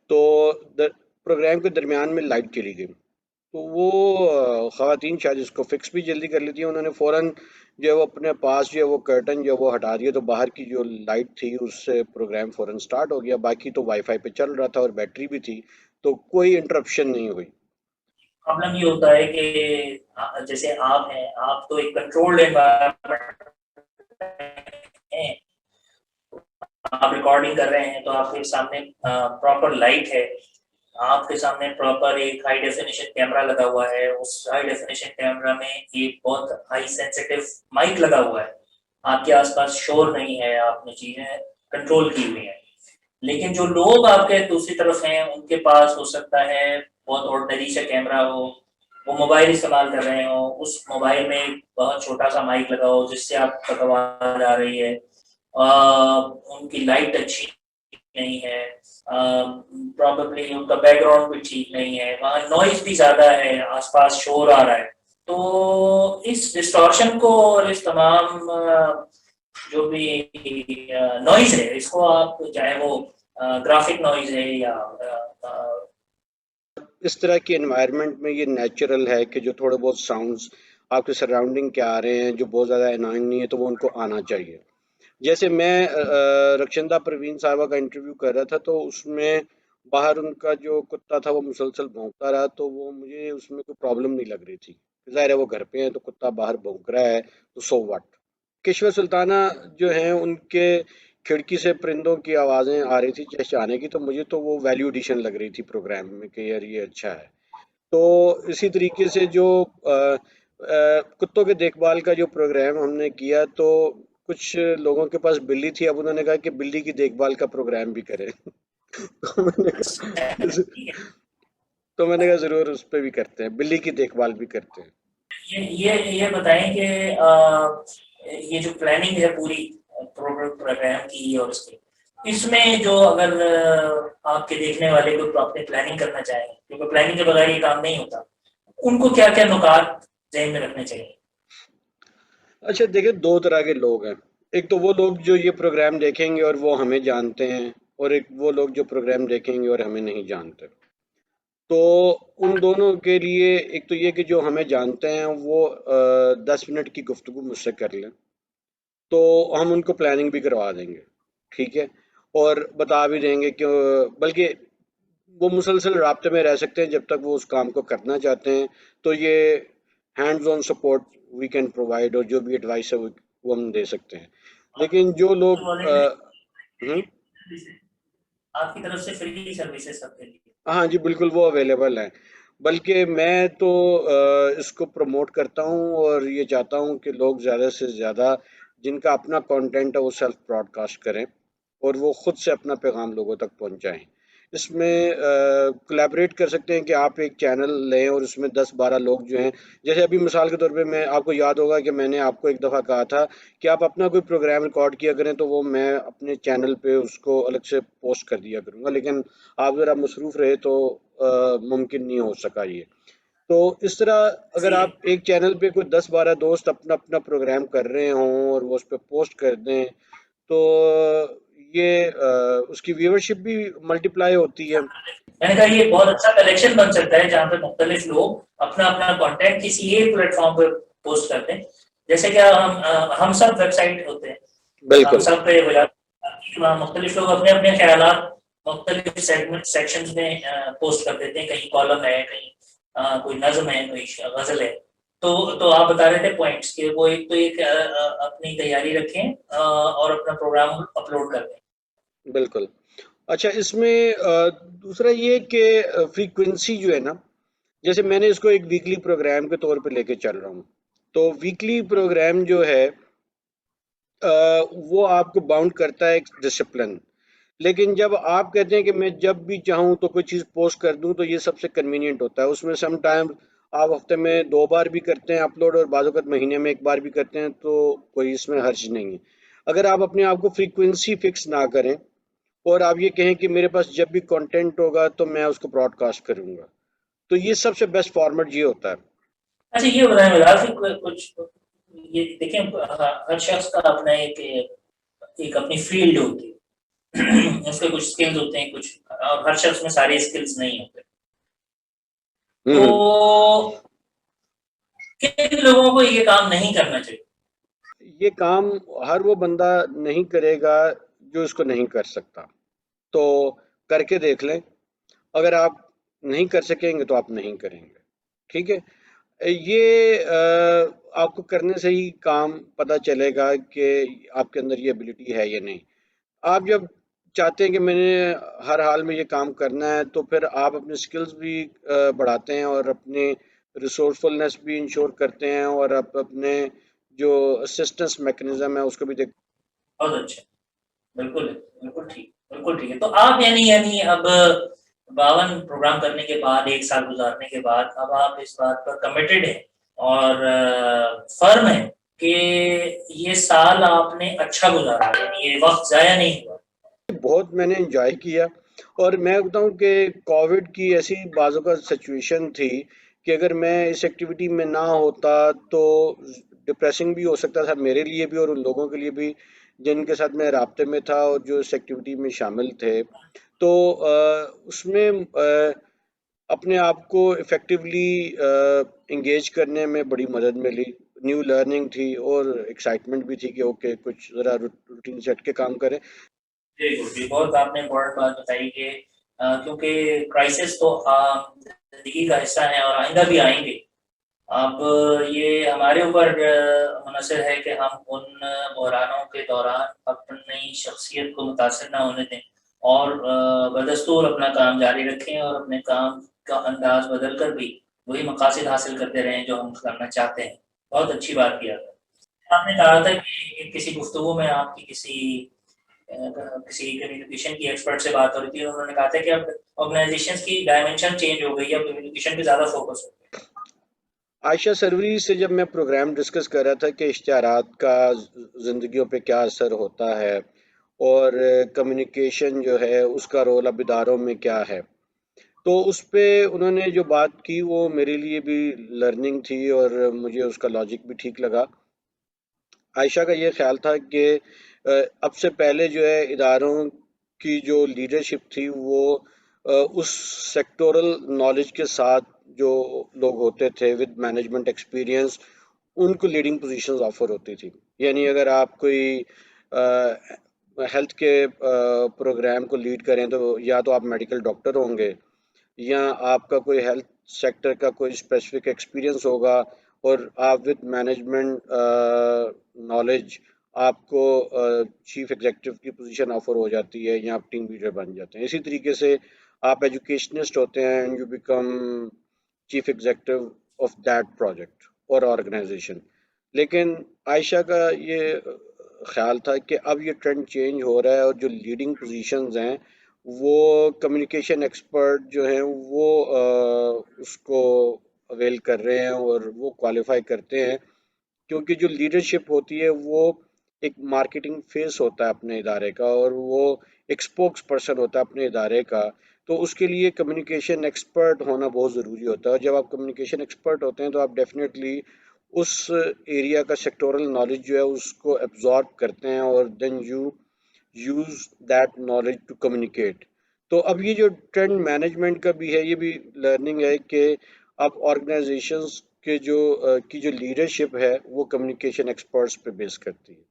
تو پروگرام کے درمیان میں لائٹ چلی گئی. تو وہ خواتین شاید اس کو فکس بھی جلدی کر لیتی ہیں، انہوں نے فوراً جو ہے وہ اپنے پاس جو ہے وہ کرٹن جو ہے وہ ہٹا دیا، تو باہر کی جو لائٹ تھی اس سے پروگرام فوراً سٹارٹ ہو گیا. باقی تو وائی فائی پہ چل رہا تھا اور بیٹری بھی تھی، تو کوئی انٹرپشن نہیں ہوئی. پرابلم یہ ہوتا ہے کہ جیسے آپ ہیں، آپ تو ایک کنٹرولڈ انوائرمنٹ ہیں، آپ ریکارڈنگ کر رہے ہیں تو آپ کے سامنے پراپر لائٹ ہے، آپ کے سامنے پراپر ایک ہائی ڈیفینیشن کیمرہ لگا ہوا ہے، اس ہائی ڈیفینیشن کیمرہ میں ایک بہت ہائی سینسیٹیو مائک لگا ہوا ہے، آپ کے آس پاس شور نہیں ہے، آپ نے چیزیں کنٹرول کی ہوئی ہیں. لیکن جو لوگ آپ کے دوسری طرف ہیں ان کے پاس ہو سکتا ہے بہت آرڈنری سا کیمرہ ہو، وہ موبائل استعمال کر رہے ہوں، اس موبائل میں ایک بہت چھوٹا سا مائک لگا ہو جس سے آپ تک آواز آ رہی ہے، ان کی لائٹ اچھی نہیں ہے، پرابیبلی ان کا بیک گراؤنڈ بھی ٹھیک نہیں ہے، وہاں نوائز بھی زیادہ ہے، آس پاس شور آ رہا ہے. تو اس ڈسٹورشن کو اور اس تمام جو بھی نوائز ہے، اس کو آپ چاہے وہ گرافک نوائز ہے یا اس طرح کی انوائرمنٹ میں یہ نیچرل ہے کہ جو تھوڑے بہت ساؤنڈز آپ کے سراؤنڈنگ کے آ رہے ہیں جو بہت زیادہ انوائنگ نہیں ہے تو وہ ان کو آنا چاہیے. جیسے میں رکشندہ پروین صاحبہ کا انٹرویو کر رہا تھا، تو اس میں باہر ان کا جو کتا تھا وہ مسلسل بھونکتا رہا، تو وہ مجھے اس میں کوئی پرابلم نہیں لگ رہی تھی. ظاہر ہے وہ گھر پہ ہیں تو کتا باہر بھونک رہا ہے تو سو واٹ. کشور سلطانہ جو ہیں ان کے کھڑکی سے پرندوں کی آوازیں آ رہی تھی چہچہانے کی، تو مجھے تو وہ ویلیو ایڈیشن لگ رہی تھی پروگرام میں کہ یار یہ اچھا ہے. تو اسی طریقے سے جو کتوں کے دیکھ بھال کا جو پروگرام ہم نے کیا، تو کچھ لوگوں کے پاس بلی تھی، اب انہوں نے کہا کہ بلی کی دیکھ بھال کا پروگرام بھی کریں. تو میں نے کہا تو میں نے کہا ضرور اس پہ بھی کرتے ہیں، بلی کی دیکھ بھال بھی کرتے ہیں. یہ بتائیں کہ یہ جو پلاننگ ہے پوری پروگرام کی اور اس میں جو اگر آپ کے دیکھنے والے کو اپنی پلاننگ کرنا چاہیں، کیونکہ پلاننگ کے بغیر یہ کام نہیں ہوتا، ان کو کیا کیا نکات ذہن میں رکھنے چاہیے؟ اچھا دیکھیں، دو طرح کے لوگ ہیں. ایک تو وہ لوگ جو یہ پروگرام دیکھیں گے اور وہ ہمیں جانتے ہیں، اور ایک وہ لوگ جو پروگرام دیکھیں گے اور ہمیں نہیں جانتے. تو ان دونوں کے لیے ایک تو یہ کہ جو ہمیں جانتے ہیں وہ 10 منٹ کی گفتگو مجھ سے کر لیں، تو ہم ان کو پلاننگ بھی کروا دیں گے. ٹھیک ہے، اور بتا بھی دیں گے کہ بلکہ وہ مسلسل رابطے میں رہ سکتے ہیں جب تک وہ اس کام کو کرنا چاہتے ہیں. تو یہ hands on support we can provide, اور جو بھی ایڈوائس ہے وہ ہم دے سکتے ہیں. لیکن جو لوگ ہم آپ کی طرف سے فری سروسز سب کے لیے؟ ہاں جی بالکل وہ اویلیبل ہیں. بلکہ میں تو اس کو پروموٹ کرتا ہوں اور یہ چاہتا ہوں کہ لوگ زیادہ سے زیادہ جن کا اپنا کانٹینٹ ہے وہ سیلف براڈ کاسٹ کریں اور وہ خود سے اپنا پیغام لوگوں تک پہنچائیں. اس میں کولیبریٹ کر سکتے ہیں کہ آپ ایک چینل لیں اور اس میں 10-12 لوگ جو ہیں، جیسے ابھی مثال کے طور پہ میں آپ کو یاد ہوگا کہ میں نے آپ کو ایک دفعہ کہا تھا کہ آپ اپنا کوئی پروگرام ریکارڈ کیا کریں تو وہ میں اپنے چینل پہ اس کو الگ سے پوسٹ کر دیا کروں گا، لیکن آپ ذرا مصروف رہے تو ممکن نہیں ہو سکا یہ. تو اس طرح اگر جی آپ ایک چینل پہ کوئی 10-12 دوست اپنا اپنا پروگرام کر رہے ہوں اور وہ اس پہ پوسٹ کر دیں تو یہ اس کی ویورشپ بھی ملٹیپلائی ہوتی ہے. میں نے کہا یہ بہت اچھا کلیکشن بن سکتا ہے جہاں پہ مختلف لوگ اپنا اپنا کانٹینٹ کسی ایک پلیٹ فارم پہ پوسٹ کرتے ہیں. جیسے کہ ہم سب ویب سائٹ ہوتے ہیں، ہم بالکل سب پہ وہاں مختلف لوگ اپنے اپنے خیالات مختلف سیکشنز میں پوسٹ کر دیتے ہیں. کہیں کالم ہے، کہیں کوئی نظم ہے، کوئی غزل ہے. تو آپ بتا رہے تھے پوائنٹس کہ وہ ایک تو ایک اپنی تیاری رکھیں اور اپنا پروگرام اپلوڈ کر دیں. بالکل. اچھا اس میں دوسرا یہ کہ فریکوینسی جو ہے نا، جیسے میں نے اس کو ایک ویکلی پروگرام کے طور پہ لے کے چل رہا ہوں، تو ویکلی پروگرام جو ہے وہ آپ کو باؤنڈ کرتا ہے ایک ڈسپلن. لیکن جب آپ کہتے ہیں کہ میں جب بھی چاہوں تو کوئی چیز پوسٹ کر دوں تو یہ سب سے کنوینئنٹ ہوتا ہے. اس میں سم ٹائم آپ ہفتے میں 2 بار بھی کرتے ہیں اپلوڈ اور بعض اوقات مہینے میں 1 بار بھی کرتے ہیں تو کوئی اس میں حرج نہیں ہے. اگر آپ اپنے آپ کو فریکوینسی فکس نہ کریں اور آپ یہ کہیں کہ میرے پاس جب بھی کنٹینٹ ہوگا تو میں اس کو براڈ کاسٹ کروں گا، تو یہ سب سے بیسٹ فارمیٹ یہ ہوتا ہے. اچھا یہ بتائیں بلال کہ کچھ یہ دیکھیں ہر شخص کا اپنا ایک اپنی فیلڈ ہوتی ہے، اس کے کچھ اسکلز ہوتے ہیں، کچھ اور ہر شخص میں سارے اسکلز نہیں ہوتے. ہوں ہوں. تو کن لوگوں کو یہ کام نہیں کرنا چاہیے؟ یہ کام ہر وہ بندہ نہیں کرے گا جو اس کو نہیں کر سکتا، تو کر کے دیکھ لیں. اگر آپ نہیں کر سکیں گے تو آپ نہیں کریں گے، ٹھیک ہے. یہ آپ کو کرنے سے ہی کام پتہ چلے گا کہ آپ کے اندر یہ ایبلٹی ہے یا نہیں. آپ جب چاہتے ہیں کہ میں نے ہر حال میں یہ کام کرنا ہے تو پھر آپ اپنے سکلز بھی بڑھاتے ہیں اور اپنے ریسورسفلنس بھی انشور کرتے ہیں اور آپ اپنے جو اسسٹنس میکنزم ہے اس کو بھی دیکھ. بہت اچھا، بالکل بالکل ٹھیک، بالکل ٹھیک ہے. تو آپ یعنی اب 52 پروگرام کرنے کے بعد، 1 سال گزارنے کے بعد اب آپ اس بات پر کمیٹڈ ہیں اور فرم ہے کہ یہ سال آپ نے اچھا گزارا، یعنی یہ وقت ضائع نہیں ہوا. بہت میں نے انجوائے کیا، اور میں بتاؤں کہ کووڈ کی ایسی بعض اوقات سچویشن تھی کہ اگر میں اس ایکٹیویٹی میں نہ ہوتا تو ڈپریسنگ بھی ہو سکتا تھا میرے لیے بھی اور ان لوگوں کے لیے بھی جن کے ساتھ میں رابطے میں تھا اور جو اس ایکٹیویٹی میں شامل تھے. تو اس میں اپنے آپ کو افیکٹولی انگیج کرنے میں بڑی مدد ملی. نیو لرننگ تھی اور ایکسائٹمنٹ بھی تھی کہ اوکے کچھ ذرا روٹین سیٹ کے کام کریں. جی جی، بہت آپ نے امپورٹنٹ بات بتائی کہ کیونکہ کرائسس تو زندگی کا حصہ ہیں اور آئندہ بھی آئیں گے. اب یہ ہمارے اوپر منحصر ہے کہ ہم ان بحرانوں کے دوران اپنی شخصیت کو متاثر نہ ہونے دیں اور بدستور اپنا کام جاری رکھیں اور اپنے کام کا انداز بدل کر بھی وہی مقاصد حاصل کرتے رہیں جو ہم کرنا چاہتے ہیں. بہت اچھی بات کیا آپ نے کہا تھا کہ کسی گفتگو میں آپ کی کسی کمیونیکیشن کی ایکسپرٹ سے بات ہو رہی تھی، انہوں نے کہا تھا کہ اب آرگنائزیشن کی ڈائمنشن چینج ہو گئی ہے، اب کمیونیکیشن پہ زیادہ فوکس ہو گیا. عائشہ سروری سے جب میں پروگرام ڈسکس کر رہا تھا کہ اشتہارات کا زندگیوں پہ کیا اثر ہوتا ہے اور کمیونیکیشن جو ہے اس کا رول اب اداروں میں کیا ہے، تو اس پہ انہوں نے جو بات کی وہ میرے لیے بھی لرننگ تھی اور مجھے اس کا لاجک بھی ٹھیک لگا. عائشہ کا یہ خیال تھا کہ اب سے پہلے جو ہے اداروں کی جو لیڈرشپ تھی وہ اس سیکٹورل نالج کے ساتھ جو لوگ ہوتے تھے ود مینجمنٹ ایکسپیرینس ان کو لیڈنگ پوزیشنز آفر ہوتی تھی. یعنی اگر آپ کوئی ہیلتھ کے پروگرام کو لیڈ کریں تو یا تو آپ میڈیکل ڈاکٹر ہوں گے یا آپ کا کوئی ہیلتھ سیکٹر کا کوئی اسپیسیفک ایکسپیرینس ہوگا اور آپ وتھ مینجمنٹ نالج آپ کو چیف ایگزیکٹو کی پوزیشن آفر ہو جاتی ہے یا آپ ٹیم لیڈر بن جاتے ہیں. اسی طریقے سے آپ ایجوکیشنسٹ ہوتے ہیں and you become chief executive of that project اور آرگنائزیشن. لیکن عائشہ کا یہ خیال تھا کہ اب یہ ٹرینڈ چینج ہو رہا ہے اور جو لیڈنگ پوزیشنز ہیں وہ کمیونیکیشن ایکسپرٹ جو ہیں وہ اس کو اویل کر رہے ہیں اور وہ کوالیفائی کرتے ہیں، کیونکہ جو لیڈرشپ ہوتی ہے وہ ایک مارکیٹنگ فیس ہوتا ہے اپنے ادارے کا، اور وہ ایک اسپوکس پرسن ہوتا ہے اپنے ادارے کا. تو اس کے لیے کمیونیکیشن ایکسپرٹ ہونا بہت ضروری ہوتا ہے، اور جب آپ کمیونیکیشن ایکسپرٹ ہوتے ہیں تو آپ ڈیفینیٹلی اس ایریا کا سیکٹورل نالج جو ہے اس کو ایبزارب کرتے ہیں، اور then you use that knowledge to communicate. تو اب یہ جو ٹرینڈ مینجمنٹ کا بھی ہے، یہ بھی لرننگ ہے کہ اب آرگنائزیشنز کے جو لیڈرشپ ہے وہ کمیونیکیشن ایکسپرٹس پہ بیس کرتی ہے.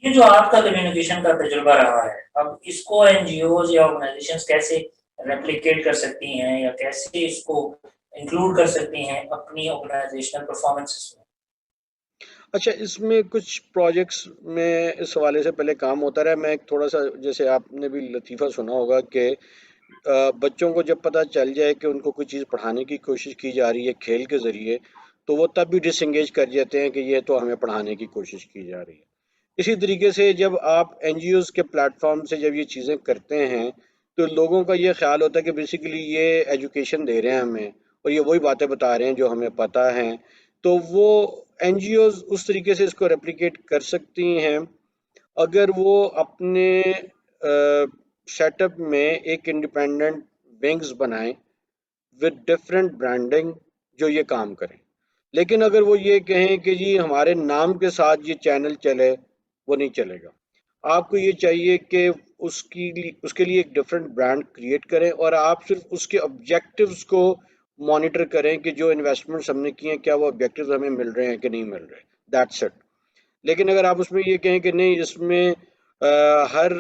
یہ جو آپ کا کمیونیکیشن کا تجربہ رہا ہے، اب اس کو این جی اوز یا آرگنائزیشنز کیسے ریپلیکیٹ کر سکتی ہیں یا کیسے اس کو انکلوڈ کر سکتی ہیں اپنی آرگنائزیشنل پرفارمنسز میں؟ اچھا، اس میں کچھ پروجیکٹس میں اس حوالے سے پہلے کام ہوتا رہا. میں ایک تھوڑا سا، جیسے آپ نے بھی لطیفہ سنا ہوگا کہ بچوں کو جب پتہ چل جائے کہ ان کو کوئی چیز پڑھانے کی کوشش کی جا رہی ہے کھیل کے ذریعے، تو وہ تب بھی ڈس انگیج کر جاتے ہیں کہ یہ تو ہمیں پڑھانے کی کوشش کی جا رہی ہے. اسی طریقے سے جب آپ این جی اوز کے پلیٹ فارم سے جب یہ چیزیں کرتے ہیں تو لوگوں کا یہ خیال ہوتا ہے کہ بیسیکلی یہ ایجوکیشن دے رہے ہیں ہمیں، اور یہ وہی باتیں بتا رہے ہیں جو ہمیں پتہ ہیں. تو وہ این جی اوز اس طریقے سے اس کو ریپلیکیٹ کر سکتی ہیں اگر وہ اپنے سیٹ اپ میں ایک انڈیپینڈنٹ ونگز بنائیں ود ڈفرینٹ برانڈنگ جو یہ کام کریں. لیکن اگر وہ یہ کہیں کہ جی ہمارے نام کے ساتھ یہ چینل چلے، وہ نہیں چلے گا. آپ کو یہ چاہیے کہ اس کے لیے ایک ڈفرینٹ برانڈ کریٹ کریں، اور آپ صرف اس کے آبجیکٹیوز کو مانیٹر کریں کہ جو انویسٹمنٹس ہم نے کیے ہیں کیا وہ آبجیکٹیوز ہمیں مل رہے ہیں کہ نہیں مل رہے. That's it. لیکن اگر آپ اس میں یہ کہیں کہ نہیں، اس میں ہر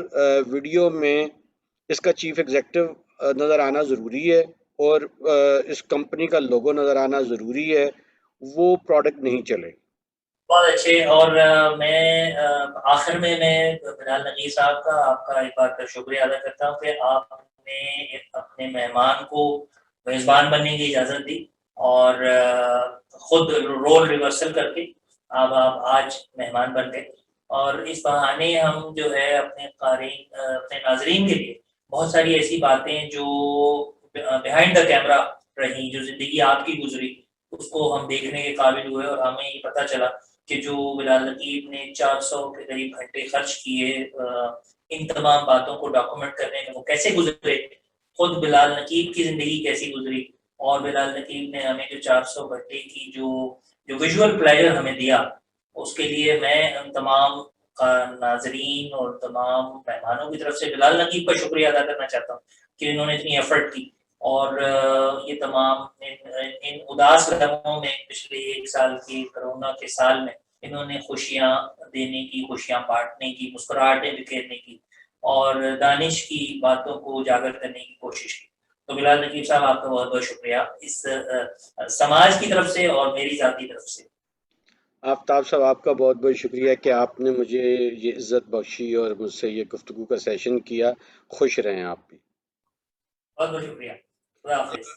ویڈیو میں اس کا چیف ایگزیکٹو نظر آنا ضروری ہے اور اس کمپنی کا لوگو نظر آنا ضروری ہے، وہ پروڈکٹ نہیں چلے. بہت اچھے. اور میں آخر میں بلال نقی صاحب کا آپ کا ایک بار پھر شکریہ ادا کرتا ہوں کہ آپ نے اپنے مہمان کو میزبان بننے کی اجازت دی اور خود رول ریورسل کر کے آپ آج مہمان بن گئے. اور اس بہانے ہم جو ہے اپنے قارئین اپنے ناظرین کے لیے بہت ساری ایسی باتیں جو بیہائنڈ دا کیمرہ رہی، جو زندگی آپ کی گزری، اس کو ہم دیکھنے کے قابل ہوئے. اور ہمیں یہ پتہ چلا کہ جو بلال نقیب نے 400 کے قریب گھنٹے خرچ کیے ان تمام باتوں کو ڈاکومنٹ کرنے میں، وہ کیسے گزرے، خود بلال نقیب کی زندگی کیسی گزری، اور بلال نقیب نے ہمیں جو 400 گھنٹے کی جو ویژول پلیجر ہمیں دیا، اس کے لیے میں ان تمام ناظرین اور تمام مہمانوں کی طرف سے بلال نقیب کا شکریہ ادا کرنا چاہتا ہوں کہ انہوں نے اتنی ایفرٹ کی. اور یہ تمام ان اداس لمحوں میں، پچھلے 1 سال کی کرونا کے سال میں، انہوں نے خوشیاں دینے کی، خوشیاں بانٹنے کی، مسکراہٹیں بکھیرنے کی اور دانش کی باتوں کو اجاگر کرنے کی کوشش کی. تو بلال نقیب صاحب آپ کا بہت بہت شکریہ اس سماج کی طرف سے اور میری ذاتی طرف سے. آفتاب صاحب، آپ کا بہت بہت شکریہ کہ آپ نے مجھے یہ عزت بخشی اور مجھ سے یہ گفتگو کا سیشن کیا. خوش رہیں آپ بھی. بہت بہت شکریہ. خدا حافظ.